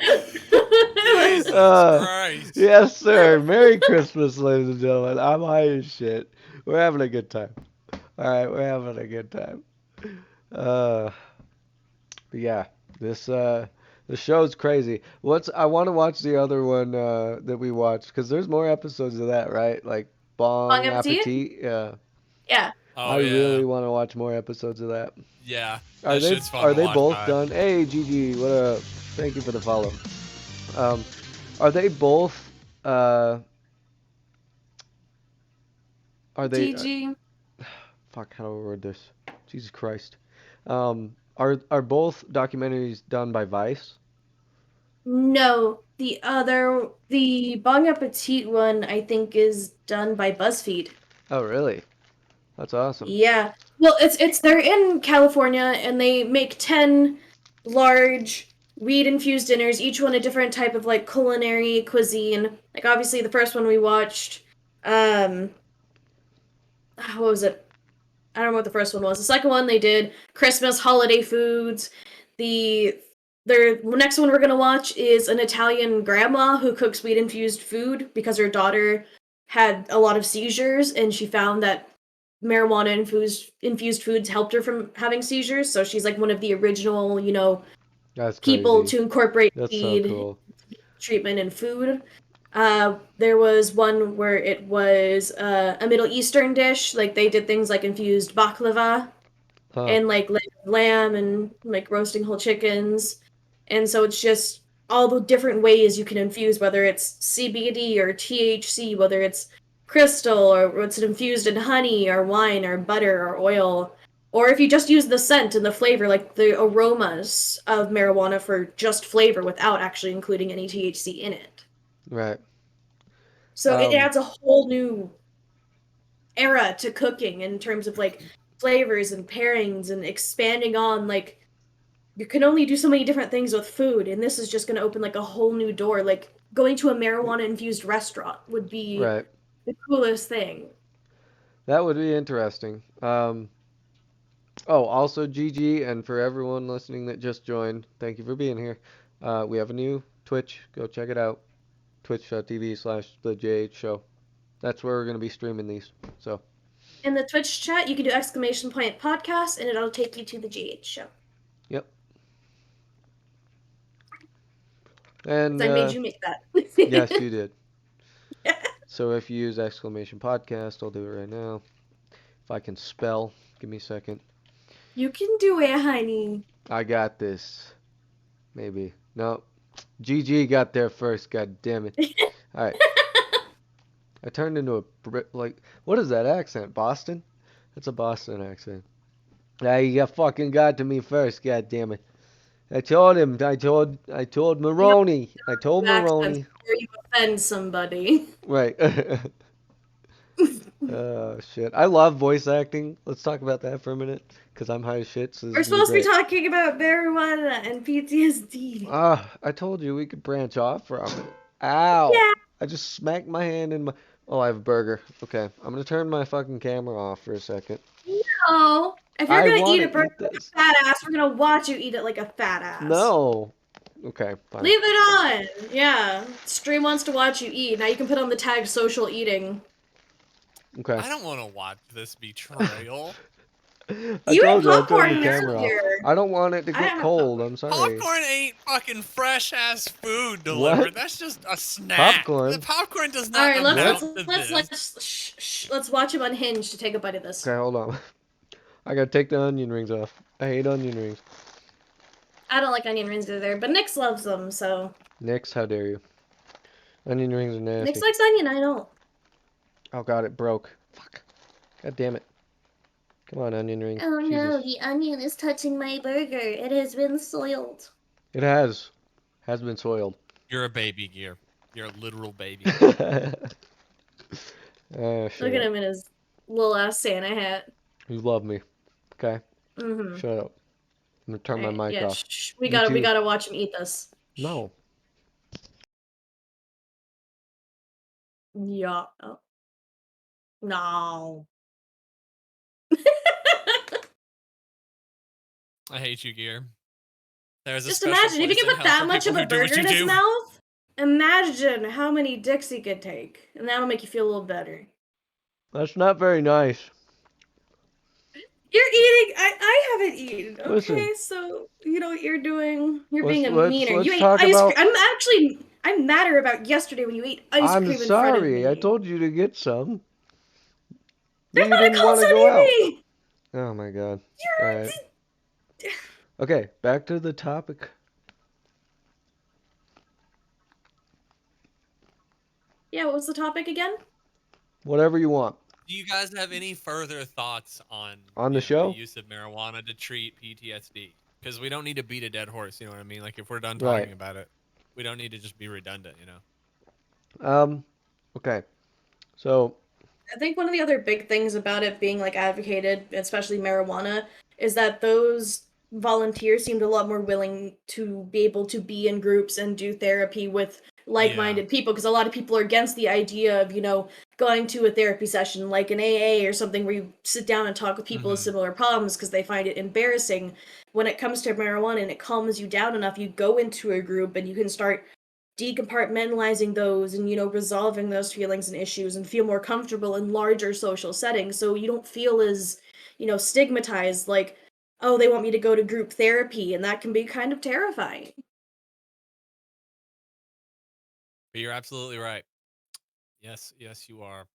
B: Jesus Christ.
A: Yes, sir. Merry Christmas, ladies and gentlemen. I'm high as shit. We're having a good time. All right, we're having a good time. Uh, but yeah, the show's crazy. I want to watch the other one that we watched because there's more episodes of that, right? Like
C: Bon
A: Bong
C: appetit?
A: Appetit. Yeah,
C: Yeah.
A: I
B: Oh yeah.
A: really want to watch more episodes of that.
B: Yeah.
A: Are
B: That
A: they
B: shit's fun
A: are
B: to
A: they
B: watch,
A: both
B: guys.
A: done? Hey, Gigi, what up? Thank you for the follow. Um, are they both? Are they?
C: GG.
A: Fuck, how do I word this? Jesus Christ. Are both documentaries done by Vice?
C: No, the Bon Appetit one, I think, is done by BuzzFeed.
A: Oh, really? That's awesome.
C: Yeah. Well, it's they're in California and they make 10 large weed infused dinners, each one a different type of like culinary cuisine. Like obviously the first one we watched, um what was it? I don't know what the first one was. The second one they did Christmas holiday foods. The their next one we're gonna watch is an Italian grandma who cooks weed infused food because her daughter had a lot of seizures and she found that marijuana infused foods helped her from having seizures. So she's like one of the original,
A: That's
C: people
A: crazy.
C: to incorporate
A: That's so
C: weed
A: cool.
C: treatment in food. There was one where it was a Middle Eastern dish. Like they did things like infused baklava
A: Huh.
C: and like lamb and like roasting whole chickens. And so it's just all the different ways you can infuse, whether it's CBD or THC, whether it's crystal or it's infused in honey or wine or butter or oil. Or if you just use the scent and the flavor, like the aromas of marijuana for just flavor without actually including any THC in it.
A: Right.
C: So it
A: Um,
C: adds a whole new era to cooking in terms of like flavors and pairings and expanding on like you can only do so many different things with food, and this is just going to open like a whole new door. Like going to a marijuana infused restaurant would be
A: right.
C: the coolest thing.
A: That would be interesting. Oh, also GG, and for everyone listening that just joined, thank you for being here. We have a new Twitch. Go check it out. Twitch.tv/the JH Show. That's where we're gonna be streaming these. So,
C: In the Twitch chat, you can do exclamation point podcast, and it'll take you to the GH show.
A: yep. And
C: I made you make that.
A: yes, you did. So if you use exclamation podcast, I'll do it right now. If I can spell, give me a second.
C: You can do it, honey.
A: I got this. Maybe. No. GG got there first. God damn it. All right. I turned into a like, what is that accent? Boston? That's a Boston accent. Ah, you fucking got to me first, god damn it. I told him, I told
C: You don't
A: Maroney. I told
C: have accents
A: Maroney.
C: before you offend somebody.
A: Right. Oh shit. I love voice acting. Let's talk about that for a minute, because I'm high as shit, so this
C: We're
A: is gonna be
C: supposed to be
A: great.
C: talking about marijuana and PTSD.
A: Ah, I told you we could branch off from it. Ow.
C: Yeah.
A: I just smacked my hand in my. Oh, I have a burger. Okay, I'm gonna turn my fucking camera off for a second.
C: No. If you're
A: I
C: gonna
A: want
C: eat a
A: to
C: burger
A: eat
C: like
A: this.
C: a fat ass, we're gonna watch you eat it like a fat ass.
A: No. Okay, fine.
C: Leave it on. Yeah. Stream wants to watch you eat. Now you can put on the tag social eating.
A: Okay.
B: I don't want to watch this betrayal.
A: I
C: You ate
A: told you I turned the
C: popcorn
A: camera off.
C: earlier.
A: I don't want it to
C: I
A: get
C: don't have
A: cold.
C: popcorn.
A: I'm sorry.
B: Popcorn ain't fucking fresh ass food
A: What?
B: delivered. That's just a snack. The
A: Popcorn?
B: popcorn does
C: All
B: not
C: right,
A: What?
B: amount to this.
C: let's watch him unhinged to take a bite of this.
A: Okay, hold on. I gotta take the onion rings off. I hate onion rings.
C: I don't like onion rings either, but Nyx loves them, so
A: Nix, how dare you? Onion rings are
C: Nyx
A: nasty.
C: likes onion. I don't.
A: Oh god, it broke. Fuck. God damn it. Come on, onion rings.
C: Oh no,
A: Jesus.
C: the onion is touching my burger. It has been soiled.
A: It has. Has been soiled.
B: You're a baby, Gear. You're a literal baby.
A: Oh,
C: Look
A: shut
C: at
A: up.
C: him in his little ass Santa hat.
A: You love me. Okay?
C: Mm-hmm.
A: Shut up. I'm gonna turn my
C: Alright,
A: mic
C: yeah,
A: off.
C: we
A: You
C: gotta
A: too.
C: watch him eat this.
A: No.
C: Yeah. Oh. No.
B: I hate you, Gear. There's a
C: Just
B: special
C: imagine if he
B: place
C: can
B: in
C: put
B: hell
C: that
B: for
C: much
B: people
C: of
B: who
C: a
B: do what
C: burger
B: you
C: in his
B: do.
C: mouth. Imagine how many dicks he could take, and that'll make you feel a little better.
A: That's not very nice.
C: You're eating. I haven't eaten.
A: Listen.
C: Okay, so you know what you're doing. You're being a
A: Let's
C: meaner. You
A: let's
C: ate
A: talk
C: ice cream.
A: about.
C: I'm madder about yesterday when you ate ice
A: I'm
C: cream in front of
A: sorry. I
C: me.
A: told you to get some, but
C: There's
A: you
C: not a
A: didn't
C: cold
A: want to
C: sun
A: go
C: in
A: out.
C: me.
A: Oh my god. All right.
C: You're.
A: Okay, back to the topic.
C: Yeah. What was the topic again?
A: Whatever you want.
B: Do you guys have any further thoughts on,
A: On the
B: the
A: show?
B: use of marijuana to treat PTSD? Because we don't need to beat a dead horse. You know what I mean? Like if we're done
A: Right.
B: talking about it, we don't need to just be redundant.
A: Okay. So,
C: I think one of the other big things about it being like advocated, especially marijuana, is that those volunteers seemed a lot more willing to be able to be in groups and do therapy with like-minded people, because a lot of people are against the idea of, going to a therapy session like an AA or something where you sit down and talk with people with
B: Mhm.
C: similar problems because they find it embarrassing. When it comes to marijuana and it calms you down enough, you go into a group and you can start decompartmentalizing those and resolving those feelings and issues and feel more comfortable in larger social settings, so you don't feel as stigmatized, like, oh, they want me to go to group therapy, and that can be kind of terrifying.
B: But you're absolutely right. Yes, yes, you are.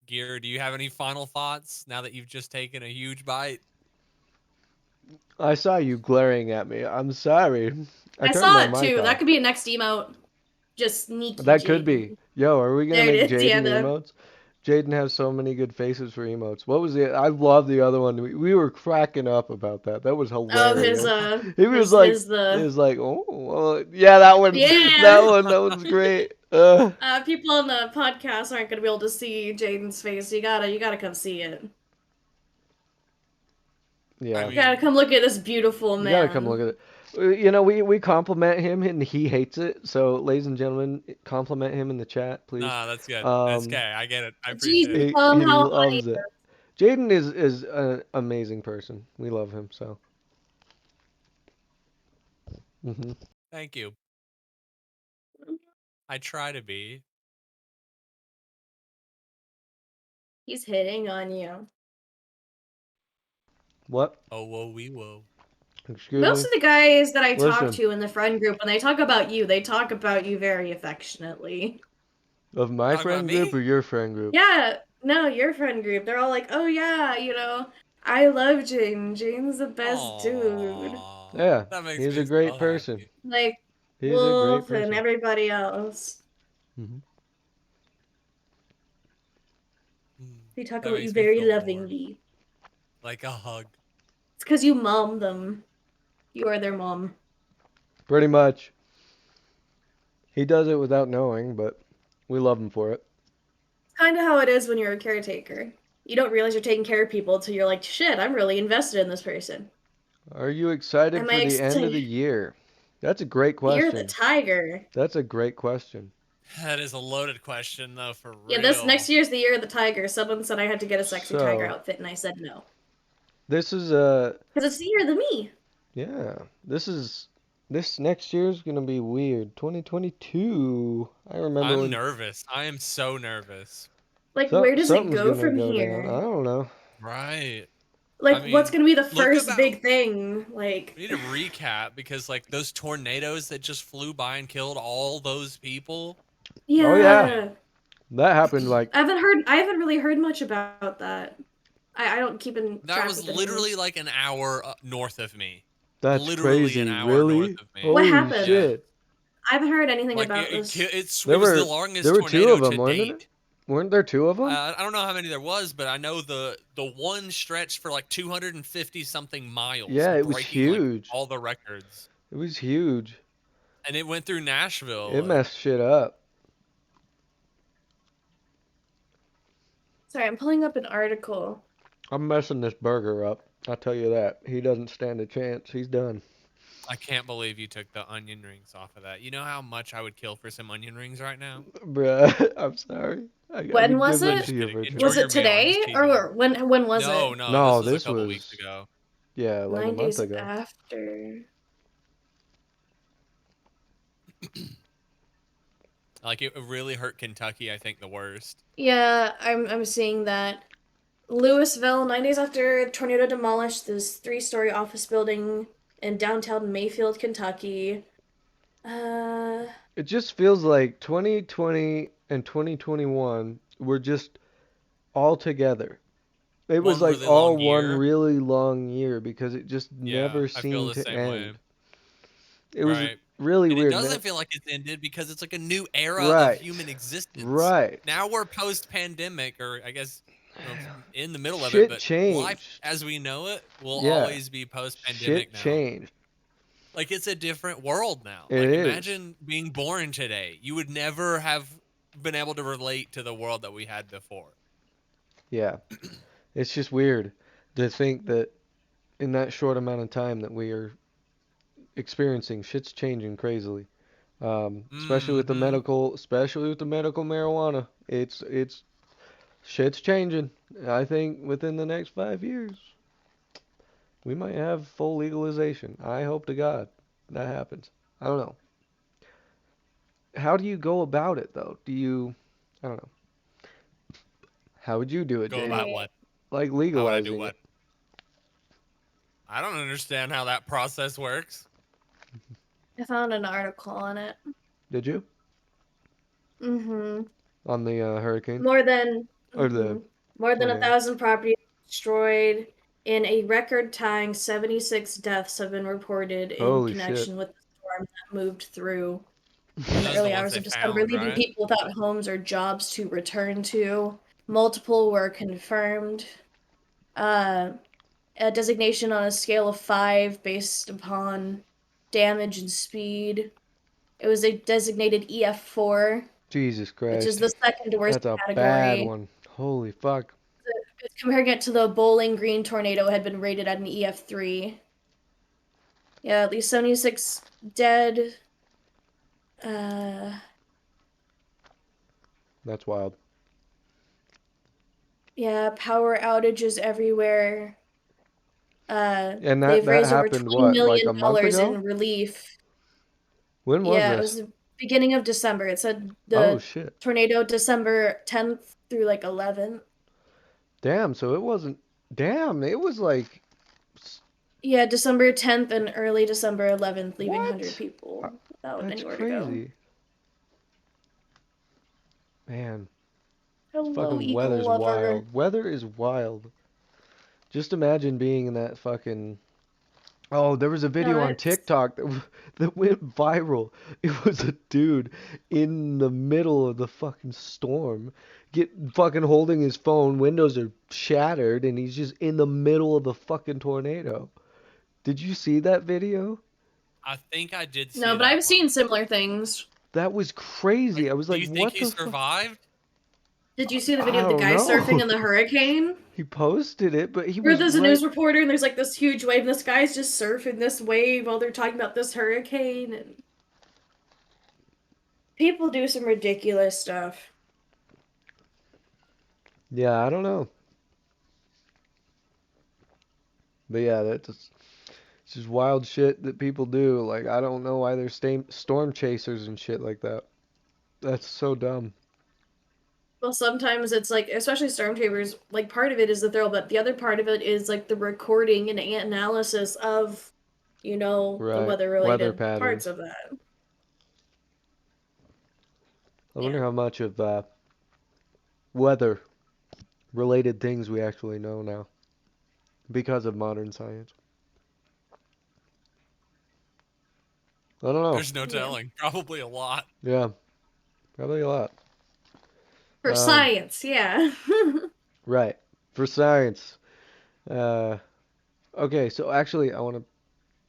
B: Gear, do you have any final thoughts now that you've just taken a huge bite?
A: I saw you glaring at me. I'm sorry. I
C: I
A: turned
C: saw
A: my
C: it
A: mic
C: too. That
A: off.
C: could be a next emote. Just sneaky
A: That could be.
C: Jaden.
A: Yo, are we gonna
C: There it
A: make
C: is. Yeah,
A: Jaden emotes? Jaden has so many good faces for emotes. What was it? I love the other one. We were cracking up about that. That was
C: oh, his
A: hilarious. He was like,
C: his
A: it
C: the
A: was like, oh, well, yeah, that one,
C: yeah.
A: that one's great.
C: People on the podcast aren't gonna be able to see Jaden's face. You gotta come see it.
B: I
A: Yeah,
C: You gotta
B: mean,
C: come look at this beautiful
A: you gotta come look
C: man.
A: at it. We compliment him and he hates it. So, ladies and gentlemen, compliment him in the chat, please.
B: nah, that's good. That's
A: Um,
B: okay. I get it. I appreciate
C: Jesus,
B: it.
C: tell him
A: he
C: how funny.
A: loves it. Jaden is an amazing person. We love him so. hmm
B: Thank you. I try to be.
C: He's hitting on you.
A: What?
B: Oh, whoa, wee, whoa.
A: Excuse
C: Most
A: me.
C: of the guys that I talk
A: Listen,
C: to in the friend group, when they talk about you, they talk about you very affectionately.
A: of my
B: Talk about
A: friend group
B: me?
A: or your friend group?
C: Yeah, no, your friend group. They're all like, oh yeah, I love Jane. Jane's the best dude.
B: Aww.
A: Yeah,
B: That makes
A: he's
B: me
A: a great
B: so
A: person.
B: happy.
C: Like,
A: He's a great
C: Wolf and
A: person.
C: everybody else.
A: hmm
C: They talk
B: That
C: about you
B: makes me
C: very
B: feel warm,
C: lovingly.
B: like a hug.
C: It's because you mom them. You are their mom.
A: Pretty much. He does it without knowing, but we love him for it.
C: It's kind of how it is when you're a caretaker. You don't realize you're taking care of people until you're like, shit, I'm really invested in this person.
A: Are you excited
C: Am I
A: for the end of the
C: excited?
A: year? That's a great
C: You're the
A: question.
C: tiger.
A: That's a great question.
B: That is a loaded question, though, for
C: Yeah, this next
B: real.
C: year's the year of the tiger. Someone said I had to get a sexy tiger
A: So,
C: outfit, and I said no.
A: this is
C: Because it's the year of the me.
A: yeah, this next year's gonna be weird. 2022. I remember
B: I'm
A: when
B: nervous. I am so nervous.
C: Like, where does it
A: something's
C: go
A: gonna
C: from
A: go down. I
C: here?
A: don't know.
B: Right. I
C: Like, what's
B: mean,
C: gonna be the
B: look
C: first
B: about.
C: big thing? Like,
B: We need to recap because, like, those tornadoes that just flew by and killed all those people.
A: Oh yeah,
B: Man,
C: yeah.
A: that happened like
C: I haven't really heard much about that. I don't keep in
B: that
C: track
B: was
C: with the
B: literally
C: news.
B: like an hour north of me.
A: that's
B: Literally an
A: crazy.
B: hour north
A: Really?
B: of me.
C: What
A: Holy
C: happened?
B: Yeah.
A: shit.
C: I haven't heard anything
B: Like
C: about this.
A: There
B: it was the
A: were there
B: longest
A: were two
B: tornado
A: of
B: to
A: them, weren't there?
B: date.
A: Weren't there two of them?
B: I don't know how many there was, but I know the one stretched for like 250 something miles,
A: Yeah, it was
B: breaking like
A: huge.
B: all the records.
A: It was huge.
B: And it went through
A: It
B: Nashville.
A: messed shit up.
C: Sorry, I'm pulling up an article.
A: I'm messing this burger up. I'll tell you that. He doesn't stand a chance. He's done.
B: I can't believe you took the onion rings off of that. You know how much I would kill for some onion rings right now?
A: Bruh, I'm sorry. I
C: When
A: would
C: was
A: give
B: I'm
A: them
C: it?
A: to
B: just
A: you
B: kidding.
A: for a
B: Enjoy
C: Was
A: treat.
C: it
B: your meal. I'm just
C: today
B: teasing you.
C: or when was
B: No,
C: it?
B: no,
A: No,
B: this was a
A: this
B: couple weeks
A: was,
B: ago.
A: yeah, like a
C: 9 days
A: month ago.
C: after.
B: Like it really hurt Kentucky, I think the worst.
C: Yeah, I'm seeing that. Louisville, 9 days after tornado demolished this three-story office building in downtown Mayfield, Kentucky. Uh,
A: It just feels like 2020 and 2021 were just all together. It was
B: One
A: like
B: really
A: all
B: long
A: one
B: year.
A: really long year because it just
B: Yeah,
A: never
B: I feel
A: seemed
B: the
A: to
B: same way.
A: end. It was
B: Right.
A: really
B: And it
A: weird, man.
B: doesn't feel like it's ended because it's like a new era of
A: Right.
B: human existence.
A: Right.
B: Now we're post pandemic, or I guess in the middle of it,
A: Shit
B: but life
A: changed.
B: as we know it will
A: Yeah.
B: always be post
A: Shit
B: pandemic now.
A: changed.
B: Like it's a different world now.
A: It
B: Like
A: is.
B: imagine being born today. You would never have been able to relate to the world that we had before.
A: Yeah. It's just weird to think that in that short amount of time that we are experiencing, shit's changing crazily.
B: Mm-hmm.
A: Especially with the medical marijuana. It's shit's changing. I think within the next 5 years, we might have full legalization. I hope to God that happens. I don't know. How do you go about it though? I don't know. How would you do it,
B: Go about
A: Jamie?
C: okay.
B: what?
A: Like
B: How would I do
A: legalizing
B: what?
A: it?
B: I don't understand how that process works.
C: I found an article on it.
A: Did you?
C: Mm-hmm.
A: On the hurricane
C: More than
A: or
C: mm-hmm.
A: the
C: More than a
A: tornado?
C: thousand properties destroyed, in a record-tying 76 deaths have been reported in
A: Holy shit.
C: connection with the storm that moved through in
B: And
C: the
B: those are the
C: early
B: ones
C: hours
B: they
C: of December,
B: found,
C: leaving
B: right?
C: people without homes or jobs to return to. Multiple were confirmed. Uh, a designation on a scale of 5 based upon damage and speed. It was a designated EF4,
A: Jesus
C: which is
A: Christ.
C: the second worst
A: That's a bad
C: category.
A: one. Holy fuck.
C: Comparing it to the Bowling Green tornado, had been rated at an EF3. Yeah, at least 76 dead. Uh,
A: That's wild.
C: yeah, power outages everywhere.
A: And that
C: They've
A: that
C: raised over
A: happened
C: $20
A: what, like
C: million
A: a month
C: in
A: ago?
C: relief.
A: When was
C: Yeah, it
A: this?
C: was the beginning of December. It said
A: Oh
C: the
A: shit.
C: tornado December 10th through like 11th.
A: Damn, so it wasn't. Damn, it was like.
C: Yeah, December 10th and early December 11th, leaving 100
A: What? Uh,
C: people without
A: That's
C: anywhere to go.
A: crazy. Man,
C: Hello,
A: fucking
C: eagle
A: weather's
C: lover.
A: wild. Weather is wild. Just imagine being in that fucking. Oh, there was a video
C: No,
A: on
C: it's
A: TikTok that went viral. It was a dude in the middle of the fucking storm fucking holding his phone. Windows are shattered, and he's just in the middle of a fucking tornado. Did you see that video?
B: I think I did see
C: No, but
B: that
C: I've
B: one.
C: seen similar things.
A: That was crazy. I was
B: Do
A: like,
B: you think
A: what
B: he
A: the fuck?
B: survived?
C: Did you see the
A: I
C: video of the
A: don't
C: guy surfing
A: know.
C: in the hurricane?
A: He posted it, but he
C: Where
A: was
C: there's a
A: right.
C: news reporter and there's like this huge wave, and this guy's just surfing this wave while they're talking about this hurricane. And people do some ridiculous stuff.
A: Yeah, I don't know. But yeah, that's it's just wild shit that people do. Like, I don't know why they're storm chasers and shit like that. That's so dumb.
C: Well, sometimes it's like, especially stormtroopers, like part of it is the thrill, but the other part of it is like the recording and analysis of, the
A: Right.
C: weather
A: Weather
C: related parts
A: patterns.
C: of that.
A: I
C: Yeah.
A: wonder how much of weather related things we actually know now because of modern science. I don't know.
B: There's no
C: Yeah.
B: telling. Probably a lot.
A: Yeah, probably a lot.
C: For science, yeah.
A: Right. For science. Uh, okay, so actually, I want to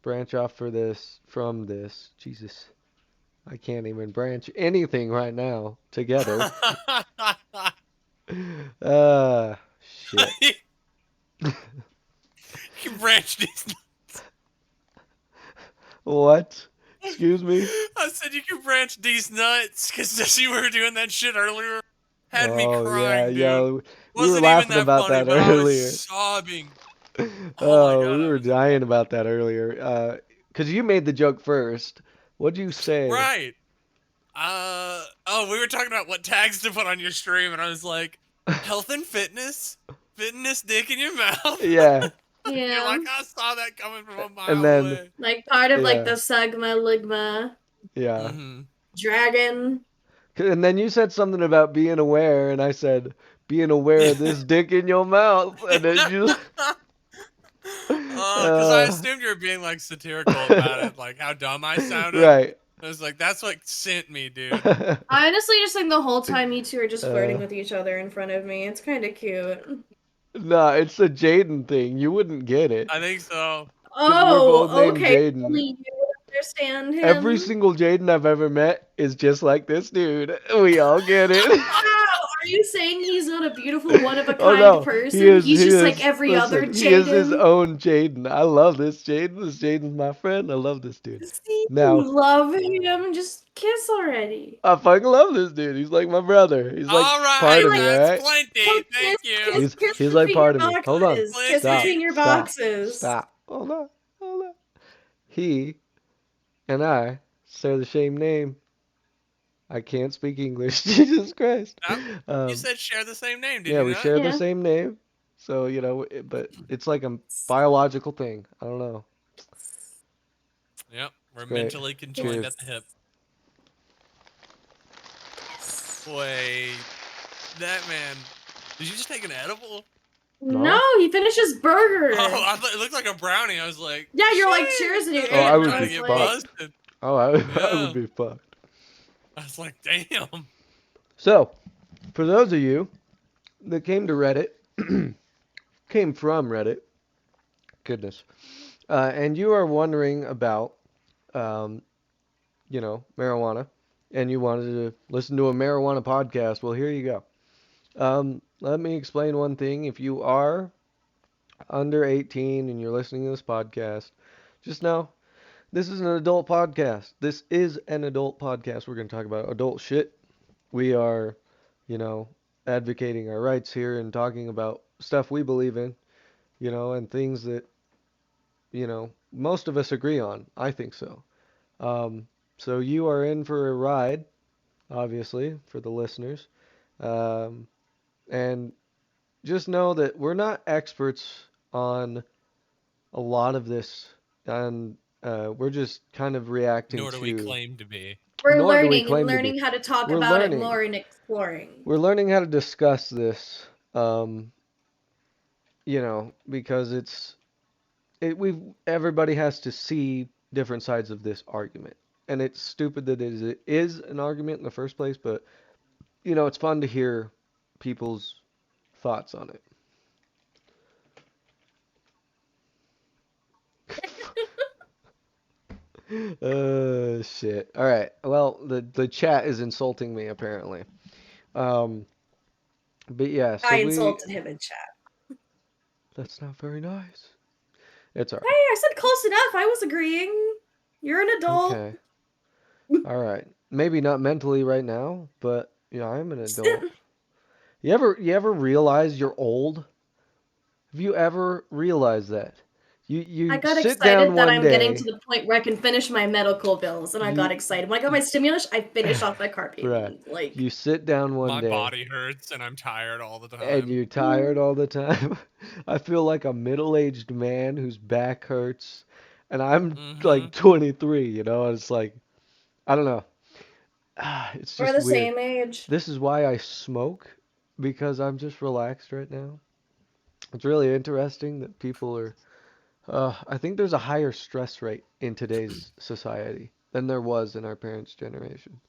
A: branch off from this. Jesus, I can't even branch anything right now together. Shit.
B: You branched these.
A: What? Excuse me?
B: I said you can branch these nuts because you were doing that shit earlier. Had me
A: Oh, yeah,
B: crying, dude.
A: yeah. We were
B: Wasn't even
A: laughing
B: that
A: about
B: funny,
A: that
B: but I was
A: earlier.
B: sobbing. Oh my
A: Oh,
B: god,
A: we
B: I
A: were
B: was
A: dying
B: sobbing.
A: about that earlier. 'Cause you made the joke first. What'd you say?
B: Right. We were talking about what tags to put on your stream, and I was like, health and fitness dick in your mouth.
A: Yeah.
B: You're
C: Yeah.
B: like, I saw that coming from a
A: And
B: mile
A: then,
B: away.
C: Like part of like
A: yeah,
C: the Sigma Ligma
A: yeah.
B: Mm-hmm.
C: dragon.
A: And then you said something about being aware, and I said, being aware of this dick in your mouth. And then you,
B: Because I assumed you were being like satirical about it, like how dumb I sounded.
A: right.
B: I was like, that's what sent me, dude.
C: I honestly just think the whole time you two are just flirting
A: uh,
C: with each other in front of me. It's kind of cute.
A: nah, it's a Jaden thing. You wouldn't get it.
B: I think so.
A: Because we're both
C: Oh,
A: named
C: okay.
A: Jaden.
C: Only you understand
A: Every
C: him.
A: single Jaden I've ever met is just like this dude. We all get it.
C: Wow, are you saying he's not a beautiful, one of a
A: Oh
C: kind
A: no,
C: person? He's
A: he
C: just like
A: is,
C: every other
A: listen, he is his
C: Jaden.
A: own Jaden. I love this Jaden. This Jaden's my friend. I love this dude.
C: See,
A: Now,
C: you love him. Just kiss already.
A: I fucking love this dude. He's like my brother. He's like
B: All
A: part
B: right,
A: of
C: Like,
A: me,
B: that's
A: alright?
C: oh,
B: plenty.
C: kiss,
B: Thank you.
C: kiss, kiss
A: He's like
C: between your
A: part of me. Hold on.
C: boxes. Kiss
B: Plenty.
C: between your
A: Stop.
C: boxes.
A: Stop. Hold on. He and I share the same name. I can't speak English. Jesus Christ.
B: You said share the same name, did
A: Yeah,
B: you
A: we
B: not?
A: share the
C: Yeah.
A: same name. So, but it's like a biological thing. I don't know.
B: Yep, we're
A: Great.
B: mentally conjoined
A: Cheers.
B: at the hip. Wait, that man. Did you just take an edible?
C: No, he finished his burger.
B: Oh, I thought it looked like a brownie. I was like,
C: Yeah, you're like,
B: "Shit."
C: cheers, and you're
A: Oh, I would
B: trying
A: be
B: to get
A: fucked.
B: busted.
A: Oh, I
B: Yeah.
A: would be fucked.
B: I was like, damn.
A: So, for those of you that came to Reddit, came from Reddit, goodness, and you are wondering about, um, marijuana, and you wanted to listen to a marijuana podcast, well, here you go. Let me explain one thing. If you are under 18 and you're listening to this podcast, just know this is an adult podcast. This is an adult podcast. We're going to talk about adult shit. We are, advocating our rights here and talking about stuff we believe in, and things that, most of us agree on. I think so. So you are in for a ride, obviously, for the listeners. Um, and just know that we're not experts on a lot of this, and we're just kind of reacting
B: Nor do we
A: to.
B: claim to be.
C: We're
A: Nor do we
C: learning and
A: claim to be.
C: learning how to talk
A: We're
C: about it
A: learning.
C: more and exploring.
A: We're learning how to discuss this, because everybody has to see different sides of this argument, and it's stupid that it is an argument in the first place, but it's fun to hear people's thoughts on it. Shit. All right. Well, the chat is insulting me apparently. Um, but yeah, so
C: I
A: we.
C: insulted him in chat.
A: That's not very nice. It's all
C: Hey, I said close enough. I was agreeing. You're an
A: right.
C: adult.
A: Okay. All right. Maybe not mentally right now, but yeah, I'm an adult. You ever realize you're old? Have you ever realized that?
C: I
A: You
C: got
A: sit down
C: excited that
A: one
C: I'm getting to
A: day.
C: the point where I can finish my medical bills, and I got
A: You
C: excited. When I got my stimulus, I finished off my car
A: right.
C: payment. Like,
A: You sit down one
B: My
A: day
B: body hurts and I'm tired all the
A: and
B: time.
A: you're tired all the time. I feel like a middle-aged man whose back hurts, and I'm
B: Mm-hmm.
A: like 23, you know? It's like I don't know. It's
C: we're
A: just
C: the
A: weird.
C: same age.
A: This is why I smoke because I'm just relaxed right now. It's really interesting that people are. I think there's a higher stress rate in today's society than there was in our parents' generation.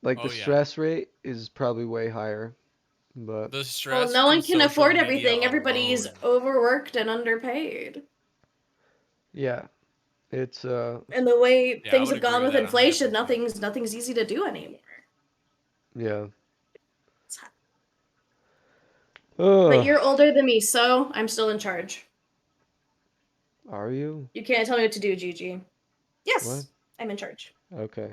A: Like the
B: Oh yeah.
A: stress rate is probably way higher, but
B: The
C: Well,
B: stress
C: no
B: from
C: one can
B: social
C: afford
B: media
C: everything. Everybody's
B: alone.
C: overworked and underpaid.
A: yeah, it's
C: And the way
B: Yeah, I
C: things
B: would
C: have
B: agree
C: gone
B: with
C: with
B: that
C: inflation,
B: 100%.
C: nothing's easy to do anymore.
A: yeah.
C: It's- But
A: Ugh,
C: you're older than me, so I'm still in charge.
A: are you?
C: You can't tell me what to do, Gigi.
A: What?
C: Yes, I'm in charge.
A: Okay.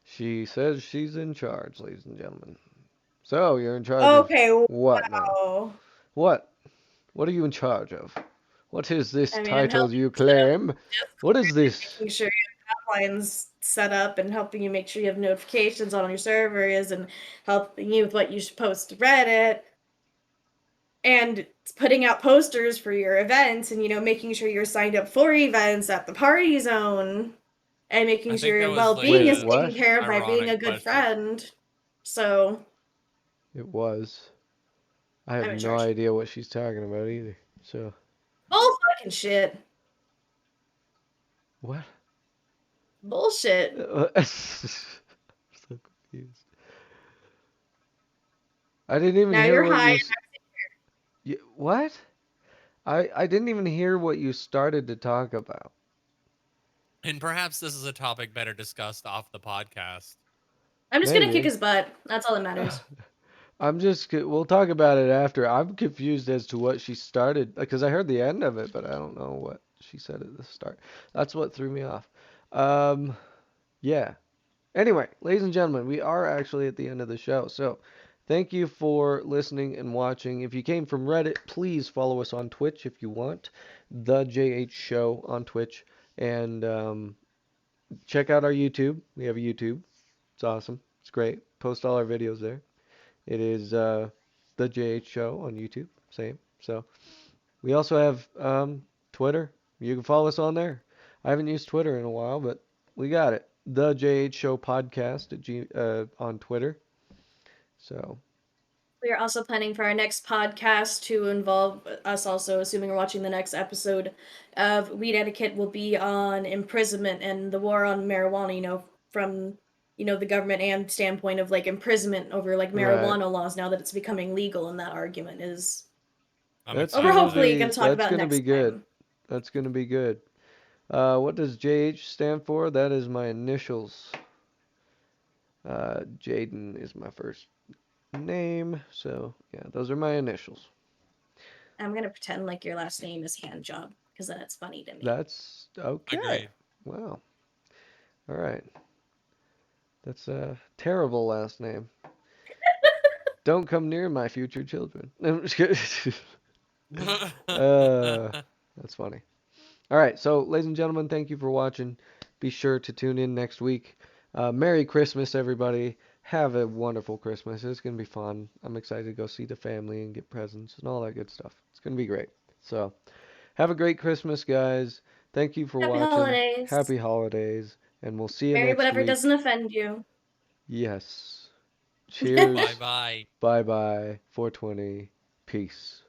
A: She says she's in charge, ladies and gentlemen. So you're in charge of
C: Okay,
A: what now?
C: wow.
A: What? What are you in charge of? What is this
C: I mean, I'm
A: title
C: helping
A: you
C: you set up
A: claim? What is this?
C: making sure your lines set up and helping you make sure you have notifications on your servers and helping you with what you should post to Reddit and putting out posters for your events and making sure you're signed up for events at the party zone and making
B: I
C: sure
B: think that
C: your
B: was like
A: Wait,
C: well-being is
B: a
C: taken
A: what?
C: care of by being
B: ironic
C: a good
B: question.
C: friend. So
A: It was. I have
C: I'm in
A: no
C: charge.
A: idea what she's talking about either. So,
C: Bull fucking shit.
A: what?
C: Bullshit.
A: I'm so confused. I didn't even
C: Now
A: hear
C: you're
A: what
C: high.
A: what? I didn't even hear what you started to talk about.
B: And perhaps this is a topic better discussed off the podcast.
C: I'm just gonna kick
A: Maybe.
C: his butt. That's all that matters.
A: We'll talk about it after. I'm confused as to what she started because I heard the end of it, but I don't know what she said at the start. That's what threw me off. Um, yeah. Anyway, ladies and gentlemen, we are actually at the end of the show. So, thank you for listening and watching. If you came from Reddit, please follow us on Twitch if you want. The JH Show on Twitch. And check out our YouTube. We have a YouTube. It's awesome. It's great. Post all our videos there. It is the JH Show on YouTube. Same. So, we also have Twitter. You can follow us on there. I haven't used Twitter in a while, but we got it. The JH Show Podcast on Twitter. So,
C: We are also planning for our next podcast to involve us also, assuming we're watching the next episode of Weed Etiquette, will be on imprisonment and the war on marijuana, from, the government and standpoint of like imprisonment over like
A: right.
C: marijuana laws now that it's becoming legal, and that argument is
B: I'm
A: That's
C: what we're
A: gonna
B: excited.
C: hopefully
A: be
C: going to talk
A: that's
C: about
A: gonna be
C: next
A: good.
C: time.
A: That's gonna be good. What does JH stand for? That is my initials. Jaden is my first name. So, yeah, those are my initials.
C: I'm going to pretend like your last name is Handjob because then it's funny to me.
A: That's okay.
B: Agreed.
A: Wow. All right. That's a terrible last name. Don't come near my future children. No, I'm just kidding. uh, that's funny. All right, so ladies and gentlemen, thank you for watching. Be sure to tune in next week. Merry Christmas, everybody. Have a wonderful Christmas. It's going to be fun. I'm excited to go see the family and get presents and all that good stuff. It's going to be great. So, have a great Christmas, guys. Thank you for
C: Happy
A: watching.
C: holidays.
A: Happy holidays, and we'll see you
C: Marry
A: next
C: whatever
A: week.
C: doesn't offend you.
A: Yes.
B: Bye
A: Cheers.
B: bye.
A: Bye bye. 420. Peace.